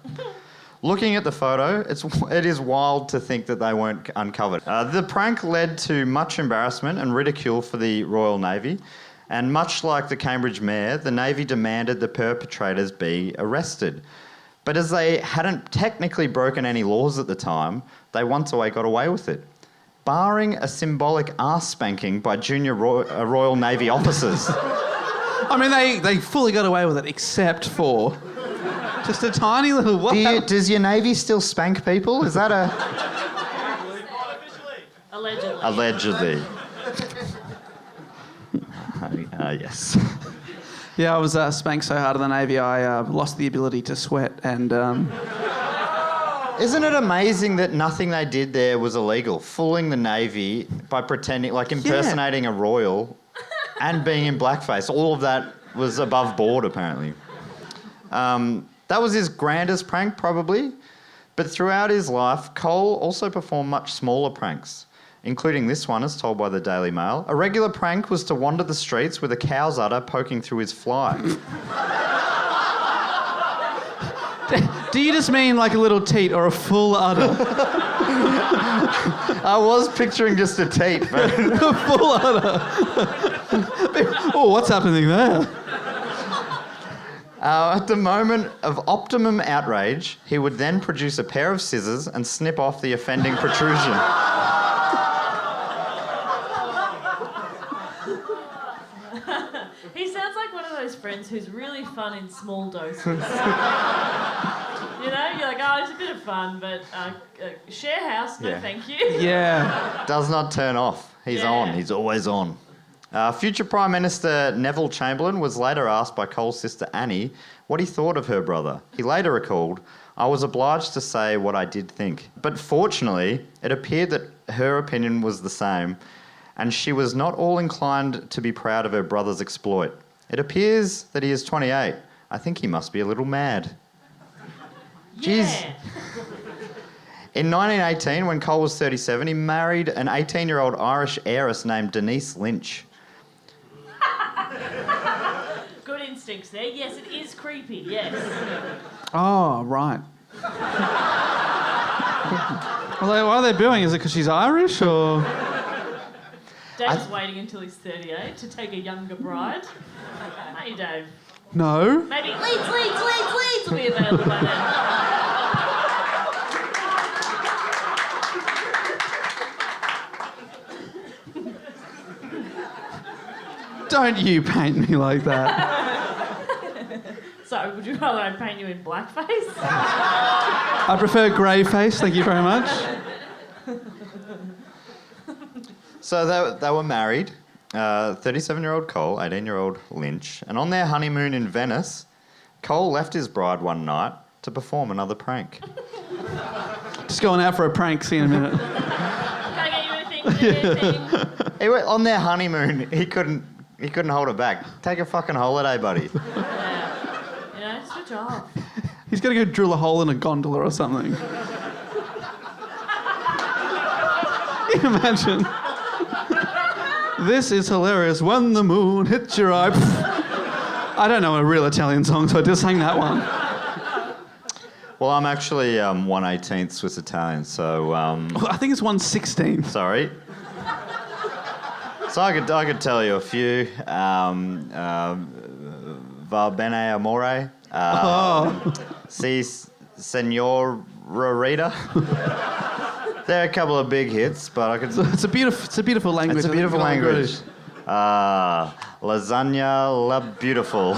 Speaker 3: Looking at the photo, it is wild to think that they weren't uncovered. The prank led to much embarrassment and ridicule for the Royal Navy, and much like the Cambridge Mayor, the Navy demanded the perpetrators be arrested. But as they hadn't technically broken any laws at the time, they once got away with it, barring a symbolic arse spanking by junior Royal Navy officers.
Speaker 4: I mean, they fully got away with it, except for just a tiny little...
Speaker 3: Does your Navy still spank people? Is that a...
Speaker 5: Allegedly.
Speaker 3: Allegedly. Yes.
Speaker 4: Yeah, I was spanked so hard in the Navy, I lost the ability to sweat and...
Speaker 3: Isn't it amazing that nothing they did there was illegal? Fooling the Navy by pretending, impersonating a royal and being in blackface. All of that was above board, apparently. That was his grandest prank, probably. But throughout his life, Cole also performed much smaller pranks, including this one, as told by the Daily Mail. A regular prank was to wander the streets with a cow's udder poking through his fly.
Speaker 4: Do you just mean like a little teat or a full udder?
Speaker 3: I was picturing just a teat, but...
Speaker 4: A full udder. Oh, what's happening there?
Speaker 3: At the moment of optimum outrage, he would then produce a pair of scissors and snip off the offending protrusion.
Speaker 5: He sounds like one of those friends who's really fun in small doses. You're like, oh, it's a bit of fun, but share house, no thank you.
Speaker 4: Yeah.
Speaker 3: Does not turn off. He's on. He's always on. Future Prime Minister Neville Chamberlain was later asked by Cole's sister Annie what he thought of her brother. He later recalled, "I was obliged to say what I did think. But fortunately, it appeared that her opinion was the same, and she was not all inclined to be proud of her brother's exploit. It appears that he is 28. I think he must be a little mad."
Speaker 5: Yeah.
Speaker 3: Jeez. In 1918, when Cole was 37, he married an 18-year-old Irish heiress named Denise Lynch.
Speaker 5: Good instincts there. Yes, it is creepy, yes.
Speaker 4: Oh, right. Well, why are they booing? Is it because she's Irish, or...?
Speaker 5: Dave's waiting until he's 38 to take a younger bride. Hey, Dave.
Speaker 4: No.
Speaker 5: Maybe Leeds will be available by then.
Speaker 4: Don't you paint me like that.
Speaker 5: So, would you rather I paint you in blackface?
Speaker 4: I prefer grey face, thank you very much.
Speaker 3: So they were married, 37-year-old Cole, 18-year-old Lynch, and on their honeymoon in Venice, Cole left his bride one night to perform another prank.
Speaker 4: Just going out for a prank, see you in a minute.
Speaker 5: Can I get you anything?
Speaker 3: On their honeymoon, he couldn't He couldn't hold it back. Take a fucking holiday, buddy.
Speaker 5: Yeah. You know, switch off.
Speaker 4: He's got to go drill a hole in a gondola or something. Can you imagine? This is hilarious. When the moon hits your eye. I don't know a real Italian song, so I just sang that one.
Speaker 3: Well, I'm actually 1/18th Swiss Italian, so...
Speaker 4: I think it's 1/16.
Speaker 3: Sorry. So I could tell you a few. Va bene amore. Si Senorita. There are a couple of big hits, but I could...
Speaker 4: It's a beautiful language.
Speaker 3: It's a beautiful language. Lasagna la beautiful.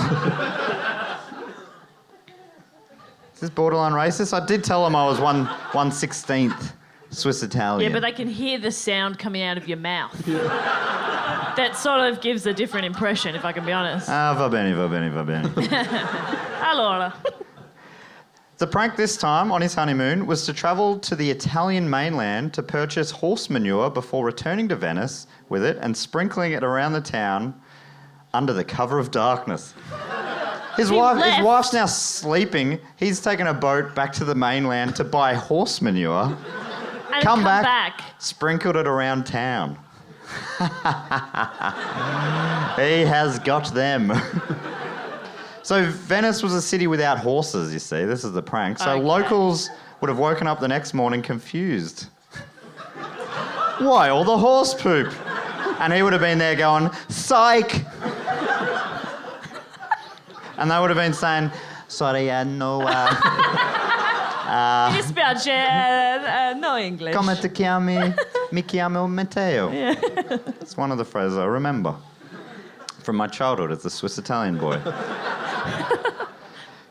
Speaker 3: Is this borderline racist? I did tell them I was 1/16th Swiss Italian.
Speaker 5: Yeah, but they can hear the sound coming out of your mouth. That sort of gives a different impression, if I can be honest.
Speaker 3: Va bene.
Speaker 5: Allora.
Speaker 3: The prank this time, on his honeymoon, was to travel to the Italian mainland to purchase horse manure before returning to Venice with it and sprinkling it around the town under the cover of darkness. His wife's now sleeping. He's taken a boat back to the mainland to buy horse manure.
Speaker 5: And
Speaker 3: come back, sprinkled it around town. He has got them. So Venice was a city without horses, you see. This is the prank. So locals would have woken up the next morning confused. Why all the horse poop? And he would have been there going, psych! And they would have been saying, sorry, no...
Speaker 5: Mi dispiace, no English.
Speaker 3: Come ti chiami? Mi chiamo Matteo. Yeah. It's one of the phrases I remember from my childhood as a Swiss Italian boy.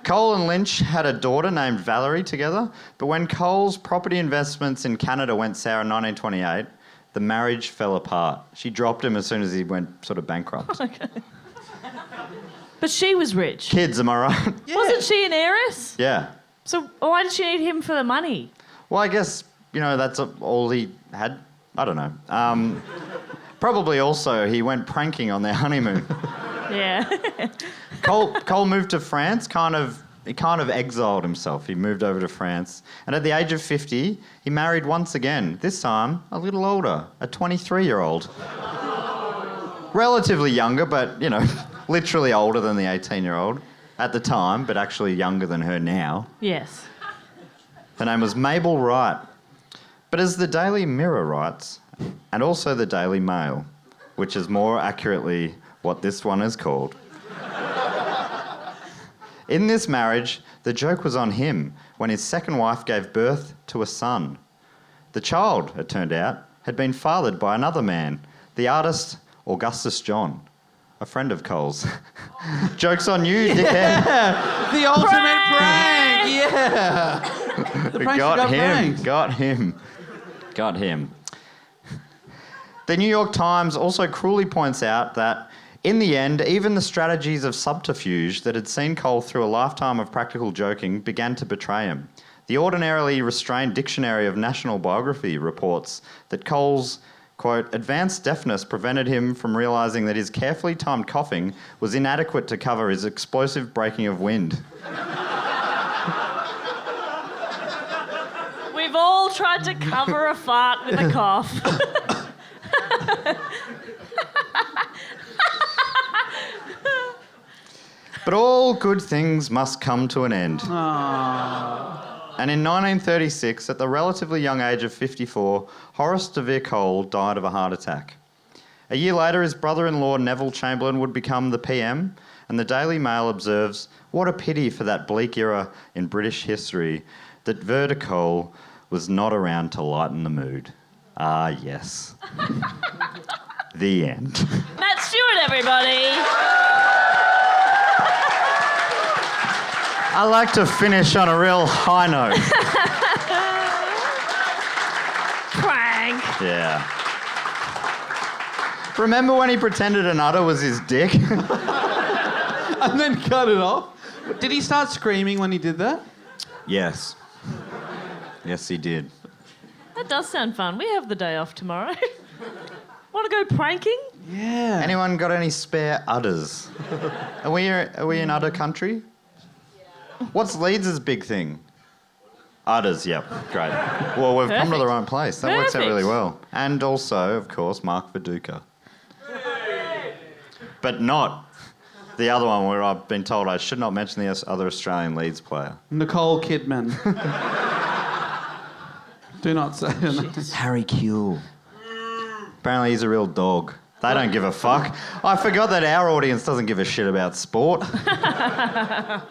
Speaker 3: Cole and Lynch had a daughter named Valerie together, but when Cole's property investments in Canada went sour in 1928, the marriage fell apart. She dropped him as soon as he went sort of bankrupt.
Speaker 5: Okay. But she was rich.
Speaker 3: Kids, am I right?
Speaker 5: Yeah. Wasn't she an heiress?
Speaker 3: Yeah.
Speaker 5: So why did she need him for the money?
Speaker 3: Well, I guess, that's all he had. I don't know. Probably also he went pranking on their honeymoon.
Speaker 5: Yeah.
Speaker 3: Cole moved to France, he kind of exiled himself. He moved over to France. And at the age of 50, he married once again, this time a little older, a 23-year-old. Relatively younger, but, literally older than the 18-year-old at the time, but actually younger than her now.
Speaker 5: Yes.
Speaker 3: Her name was Mabel Wright. But as the Daily Mirror writes, and also the Daily Mail, which is more accurately what this one is called. In this marriage, the joke was on him when his second wife gave birth to a son. The child, it turned out, had been fathered by another man, the artist Augustus John, a friend of Cole's. Joke's on you, dickhead.
Speaker 4: The ultimate prank! Yeah!
Speaker 3: Got him. The New York Times also cruelly points out that, in the end, even the strategies of subterfuge that had seen Cole through a lifetime of practical joking began to betray him. The ordinarily restrained Dictionary of National Biography reports that Cole's, quote, advanced deafness prevented him from realising that his carefully timed coughing was inadequate to cover his explosive breaking of wind.
Speaker 5: We've all tried to cover a fart with a cough.
Speaker 3: But all good things must come to an end.
Speaker 4: Aww.
Speaker 3: And in 1936, at the relatively young age of 54, Horace de Vere Cole died of a heart attack. A year later, his brother-in-law Neville Chamberlain would become the PM, and the Daily Mail observes, what a pity for that bleak era in British history that Vere Cole was not around to lighten the mood. Ah, yes. The end.
Speaker 5: Matt Stewart, everybody.
Speaker 3: I like to finish on a real high note.
Speaker 5: Prank.
Speaker 3: Yeah. Remember when he pretended an udder was his dick?
Speaker 4: And then cut it off? Did he start screaming when he did that?
Speaker 3: Yes. Yes, he did.
Speaker 5: That does sound fun. We have the day off tomorrow. Want to go pranking?
Speaker 4: Yeah.
Speaker 3: Anyone got any spare udders? Are we in udder country? What's Leeds' big thing? Udders, yep, great. Well, we've come to the right place. That works out
Speaker 5: Perfect.
Speaker 3: really well. And also, of course, Mark Viduka. But not the other one where I've been told I should not mention the other Australian Leeds player.
Speaker 4: Nicole Kidman. Do not say her name.
Speaker 3: Harry Kuehl. Apparently he's a real dog. They don't give a fuck. I forgot that our audience doesn't give a shit about sport. Apart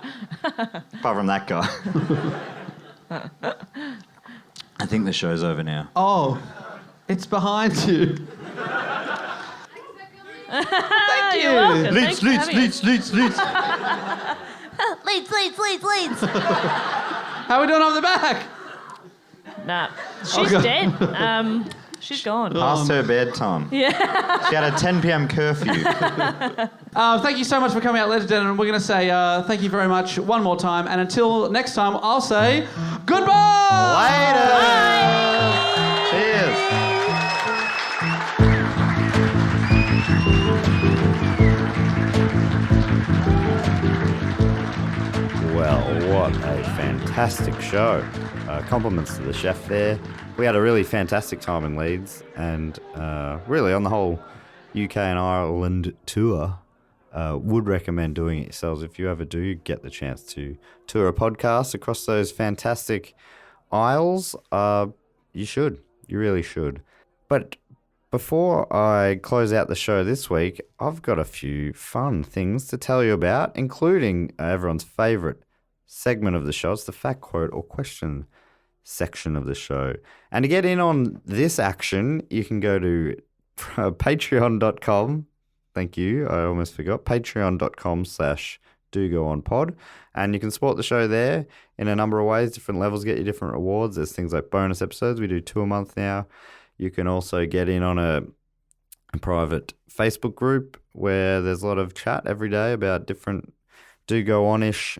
Speaker 3: from that guy. I think the show's over now.
Speaker 4: Oh, it's behind you. Thank
Speaker 5: You're welcome.
Speaker 3: Leeds,
Speaker 5: Thanks for having us.
Speaker 3: Leeds.
Speaker 5: Leeds.
Speaker 4: How are we doing up the back?
Speaker 5: Nah, she's dead. She's gone.
Speaker 3: Past her bedtime.
Speaker 5: Yeah.
Speaker 3: She had a 10 p.m. curfew.
Speaker 4: Thank you so much for coming out, ladies and gentlemen. We're going to say thank you very much one more time. And until next time, I'll say goodbye.
Speaker 3: Later. Cheers. Well, what a fantastic show. Compliments to the chef there. We had a really fantastic time in Leeds, and really on the whole UK and Ireland tour, would recommend doing it yourselves if you ever do get the chance to tour a podcast across those fantastic isles. You should. You really should. But before I close out the show this week, I've got a few fun things to tell you about, including everyone's favourite segment of the show. It's the fact, quote, or question section of the show. And to get in on this action, you can go to patreon.com. Thank you. I almost forgot. Patreon.com/dogoonpod. And you can support the show there in a number of ways. Different levels get you different rewards. There's things like bonus episodes. We do 2 a month now. You can also get in on a private Facebook group where there's a lot of chat every day about different do-go-on-ish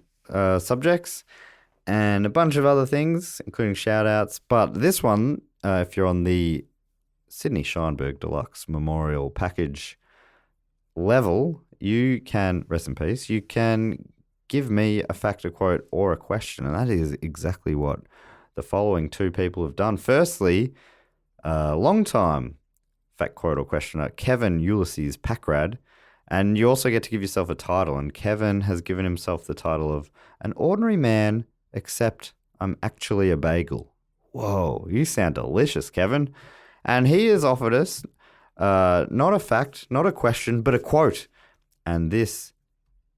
Speaker 3: subjects and a bunch of other things, including shout-outs. But this one, if you're on the Sydney Scheinberg Deluxe Memorial Package level, you can, rest in peace, you can give me a fact, a quote, or a question. And that is exactly what the following 2 people have done. Firstly, long time fact, quote, or questioner, Kevin Ulysses Packrad. And you also get to give yourself a title. And Kevin has given himself the title of an ordinary man, except I'm actually a bagel. Whoa, you sound delicious, Kevin. And he has offered us not a fact, not a question, but a quote. And this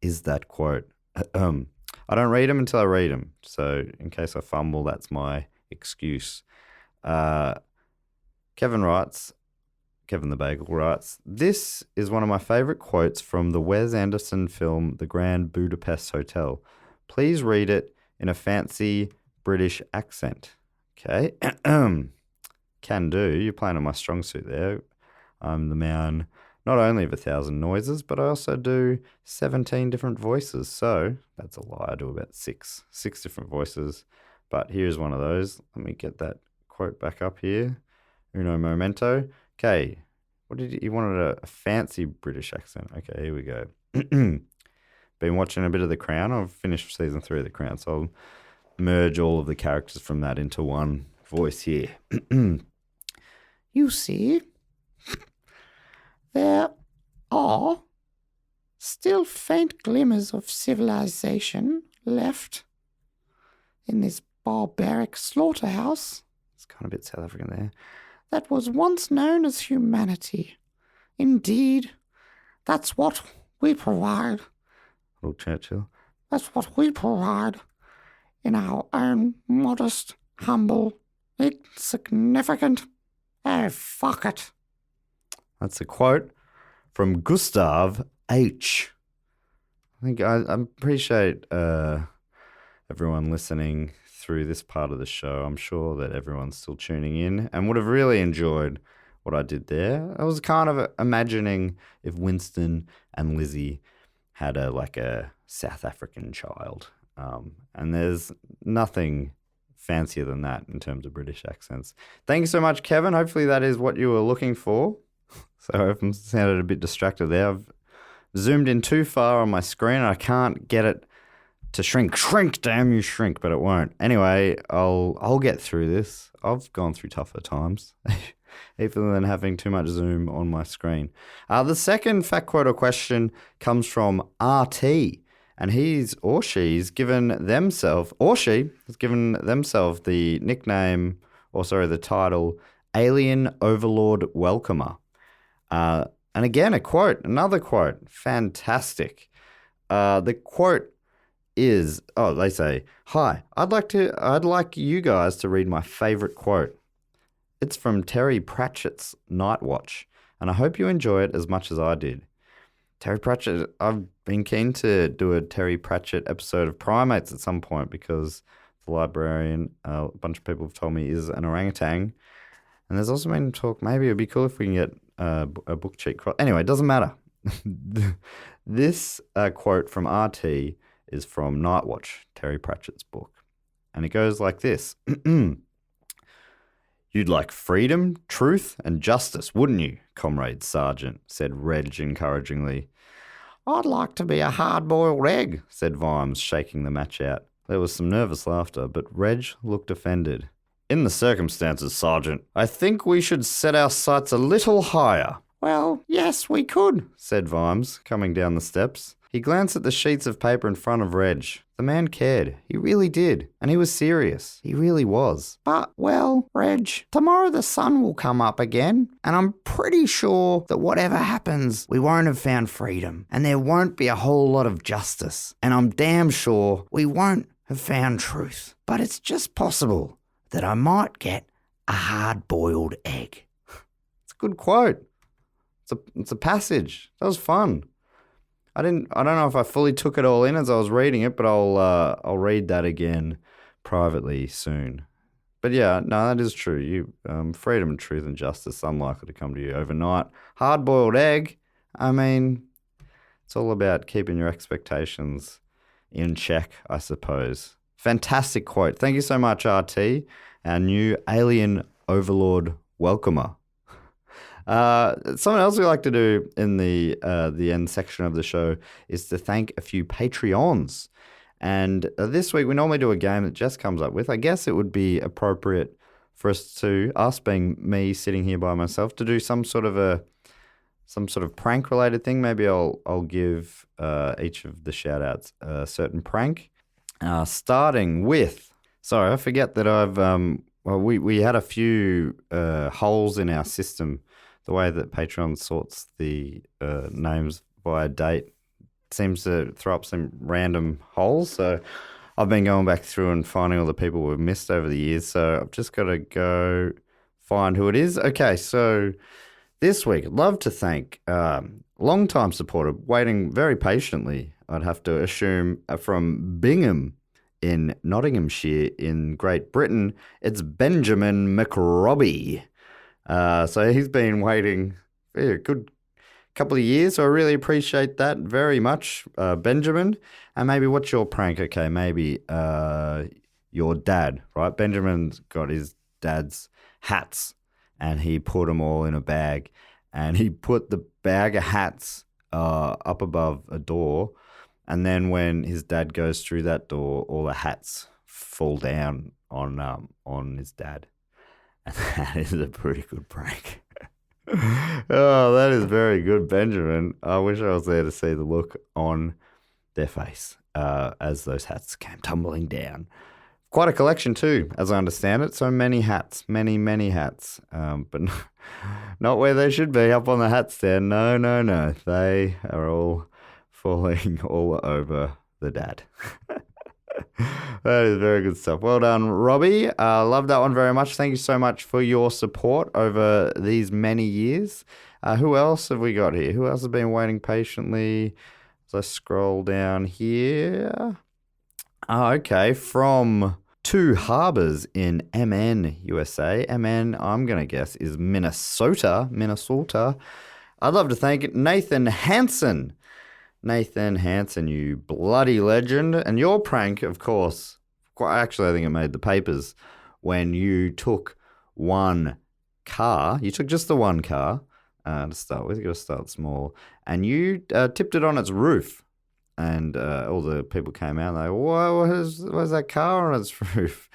Speaker 3: is that quote. I don't read them until I read them. So in case I fumble, that's my excuse. Kevin the Bagel writes, this is one of my favourite quotes from the Wes Anderson film The Grand Budapest Hotel. Please read it in a fancy British accent. Okay. Can do. You're playing on my strong suit there. I'm the man not only of 1,000 noises, but I also do 17 different voices. So that's a lie. I do about six different voices. But here's one of those. Let me get that quote back up here. Uno momento. Okay. What did you wanted a fancy British accent. Okay, here we go. Been watching a bit of The Crown. I've finished season 3 of The Crown, so I'll merge all of the characters from that into one voice here. You see, there are still faint glimmers of civilization left in this barbaric slaughterhouse. It's kind of a bit South African there. That was once known as humanity. Indeed, that's what we provide. Lord Churchill. That's what we provide in our own modest, humble, insignificant. Oh, fuck it. That's a quote from Gustav H. I think I appreciate everyone listening through this part of the show. I'm sure that everyone's still tuning in and would have really enjoyed what I did there. I was kind of imagining if Winston and Lizzie had a South African child. And there's nothing fancier than that in terms of British accents. Thank you so much, Kevin. Hopefully that is what you were looking for. Sorry if I sounded a bit distracted there. I've zoomed in too far on my screen and I can't get it to shrink. Shrink, damn you, shrink, but it won't. Anyway, I'll get through this. I've gone through tougher times, even than having too much zoom on my screen. The second fact quote or question comes from RT, and he's or she's given themselves, or she has given themselves the nickname, or sorry, the title, Alien Overlord Welcomer. And again, another quote, fantastic. The quote is, they say, "Hi, I'd like you guys to read my favorite quote. It's from Terry Pratchett's Nightwatch, and I hope you enjoy it as much as I did." Terry Pratchett, I've been keen to do a Terry Pratchett episode of Primates at some point because the librarian, a bunch of people have told me, is an orangutan. And there's also been talk, maybe it'd be cool if we can get a book cheat. Anyway, it doesn't matter. This quote from RT is from Nightwatch, Terry Pratchett's book. And it goes like this. "You'd like freedom, truth, and justice, wouldn't you, Comrade Sergeant?" said Reg encouragingly. "I'd like to be a hard-boiled egg," said Vimes, shaking the match out. There was some nervous laughter, but Reg looked offended. "In the circumstances, Sergeant, I think we should set our sights a little higher." "Well, yes, we could," said Vimes, coming down the steps. He glanced at the sheets of paper in front of Reg. The man cared. He really did. And he was serious. He really was. "But, well, Reg, tomorrow the sun will come up again, and I'm pretty sure that whatever happens, we won't have found freedom, and there won't be a whole lot of justice, and I'm damn sure we won't have found truth. But it's just possible that I might get a hard-boiled egg." It's a good quote. It's a passage. That was fun. I don't know if I fully took it all in as I was reading it, but I'll read that again privately soon. But yeah, no, that is true. Freedom, truth, and justice unlikely to come to you overnight. Hard-boiled egg. I mean, it's all about keeping your expectations in check, I suppose. Fantastic quote. Thank you so much, RT, our new alien overlord welcomer. Something else we like to do in the end section of the show is to thank a few Patreons. And this week we normally do a game that Jess comes up with. I guess it would be appropriate for us being me sitting here by myself, to do some sort of prank related thing. Maybe I'll give each of the shout outs a certain prank. Starting with, sorry, I forget that we had a few holes in our system. The way that Patreon sorts the names by date seems to throw up some random holes. So I've been going back through and finding all the people we've missed over the years. So I've just got to go find who it is. Okay, so this week, I'd love to thank long-time supporter, waiting very patiently, I'd have to assume, from Bingham in Nottinghamshire in Great Britain. It's Benjamin McRobbie. So he's been waiting a good couple of years, so I really appreciate that very much, Benjamin. And maybe what's your prank? Okay, maybe your dad, right? Benjamin's got his dad's hats, and he put them all in a bag, and he put the bag of hats up above a door, and then when his dad goes through that door, all the hats fall down on his dad. And that is a pretty good prank. Oh, that is very good, Benjamin. I wish I was there to see the look on their face as those hats came tumbling down. Quite a collection too, as I understand it. So many hats, many hats. But not where they should be, up on the hat stand. No. They are all falling all over the dad. That is very good stuff. Well done, Robbie. Love that one very much. Thank you so much for your support over these many years. Who else have we got here? Who else has been waiting patiently? As I scroll down here. Okay, from Two Harbors in MN, USA. MN, I'm going to guess, is Minnesota. I'd love to thank Nathan Hansen. Nathan Hansen, you bloody legend. And your prank, of course, actually I think it made the papers, when you took one car, you took just the one car, to start with. You got to start small. And you tipped it on its roof. And all the people came out and they go, where's that car on its roof?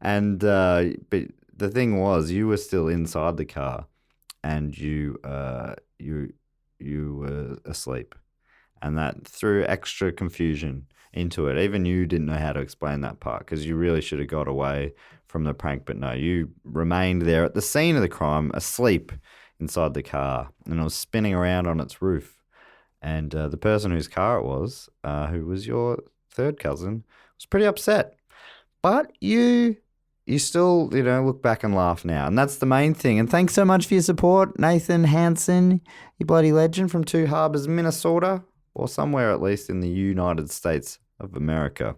Speaker 3: And but the thing was, you were still inside the car, and you were asleep, and that threw extra confusion into it. Even you didn't know how to explain that part because you really should have got away from the prank. But no, you remained there at the scene of the crime, asleep inside the car, and it was spinning around on its roof. And the person whose car it was, who was your third cousin, was pretty upset. But you still, look back and laugh now. And that's the main thing. And thanks so much for your support, Nathan Hansen, you bloody legend from Two Harbors, Minnesota, or somewhere at least in the United States of America.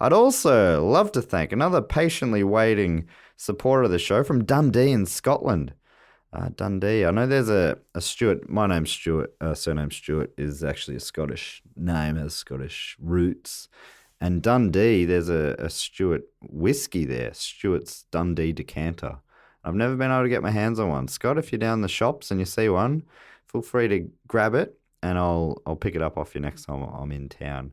Speaker 3: I'd also love to thank another patiently waiting supporter of the show from Dundee in Scotland. Dundee. I know there's a Stuart. My name's Stuart. Surname Stuart is actually a Scottish name, has Scottish roots. And Dundee, there's a Stuart whiskey there, Stuart's Dundee Decanter. I've never been able to get my hands on one. Scott, if you're down the shops and you see one, feel free to grab it, and I'll pick it up off you next time I'm in town.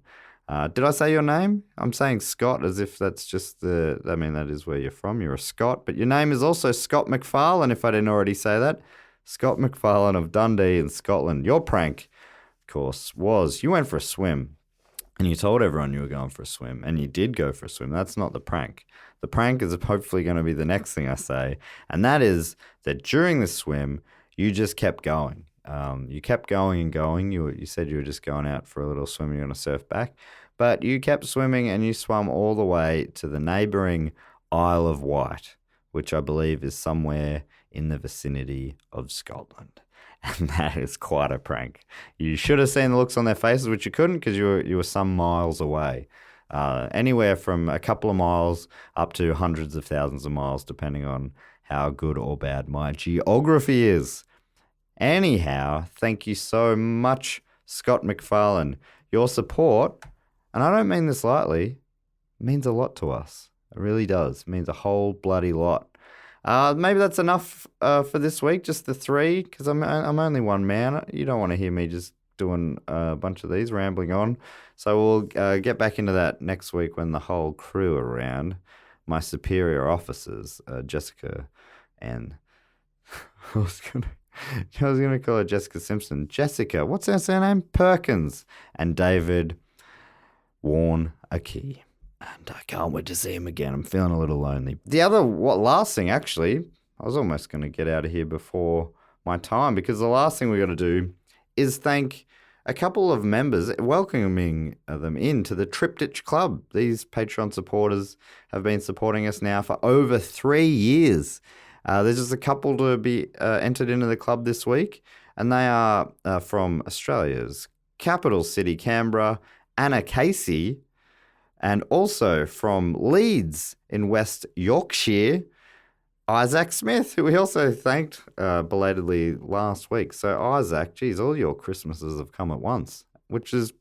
Speaker 3: Did I say your name? I'm saying Scott as if that's just that is where you're from. You're a Scot. But your name is also Scott McFarlane, if I didn't already say that. Scott McFarlane of Dundee in Scotland. Your prank, of course, was you went for a swim. And you told everyone you were going for a swim. And you did go for a swim. That's not the prank. The prank is hopefully going to be the next thing I say. And that is that during the swim, you just kept going. You kept going and going. You said you were just going out for a little swim. You're going to surf back. But you kept swimming and you swam all the way to the neighbouring Isle of Wight, which I believe is somewhere in the vicinity of Scotland. And that is quite a prank. You should have seen the looks on their faces, which you couldn't because you were some miles away. Anywhere from a couple of miles up to hundreds of thousands of miles, depending on how good or bad my geography is. Anyhow, thank you so much, Scott McFarlane. Your support, and I don't mean this lightly, means a lot to us. It really does. It means a whole bloody lot. Maybe that's enough for this week, just the three, because I'm only one man. You don't want to hear me just doing a bunch of these, rambling on. So we'll get back into that next week when the whole crew are around. My superior officers, Jessica and... I was gonna call her Jessica Simpson. Jessica, what's her surname? Perkins. And David Warren Aki. And I can't wait to see him again. I'm feeling a little lonely. The last thing, actually, I was almost going to get out of here before my time, because the last thing we got to do is thank a couple of members, welcoming them into the Triptych Club. These Patreon supporters have been supporting us now for over 3 years. There's just a couple to be entered into the club this week, and they are from Australia's capital city, Canberra, Anna Casey, and also from Leeds in West Yorkshire, Isaac Smith, who we also thanked belatedly last week. So Isaac, geez, all your Christmases have come at once, which is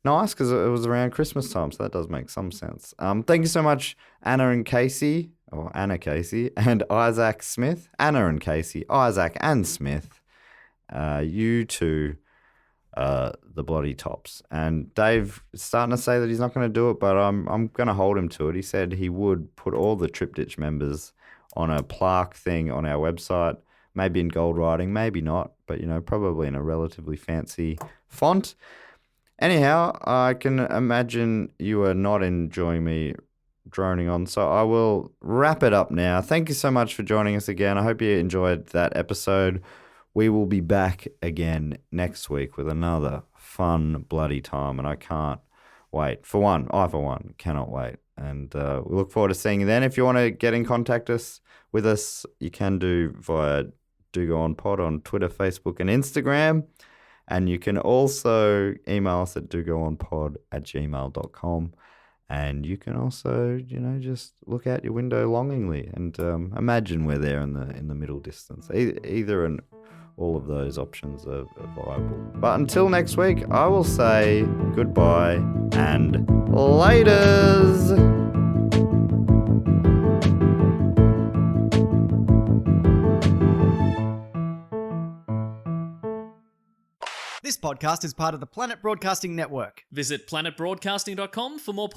Speaker 3: nice because it was around Christmas time, so that does make some sense. Thank you so much, Anna Casey, and Isaac Smith. Anna and Casey, Isaac and Smith. You two... the bloody tops. And Dave is starting to say that he's not going to do it, but I'm going to hold him to it. He said he would put all the Triptych members on a plaque thing on our website, maybe in gold writing, maybe not, but probably in a relatively fancy font. Anyhow, I can imagine you are not enjoying me droning on, so I will wrap it up now. Thank you so much for joining us again. I hope you enjoyed that episode. We will be back again next week with another fun bloody time, and I can't wait. I for one cannot wait. And we look forward to seeing you then. If you want to get in contact with us, you can do via Do Go On Pod on Twitter, Facebook, and Instagram. And you can also email us at dogoonpod@gmail.com. And you can also, just look out your window longingly and imagine we're there in the middle distance. Either an all of those options are viable. But until next week, I will say goodbye and laters!
Speaker 1: This podcast is part of the Planet Broadcasting Network.
Speaker 2: Visit planetbroadcasting.com for more podcasts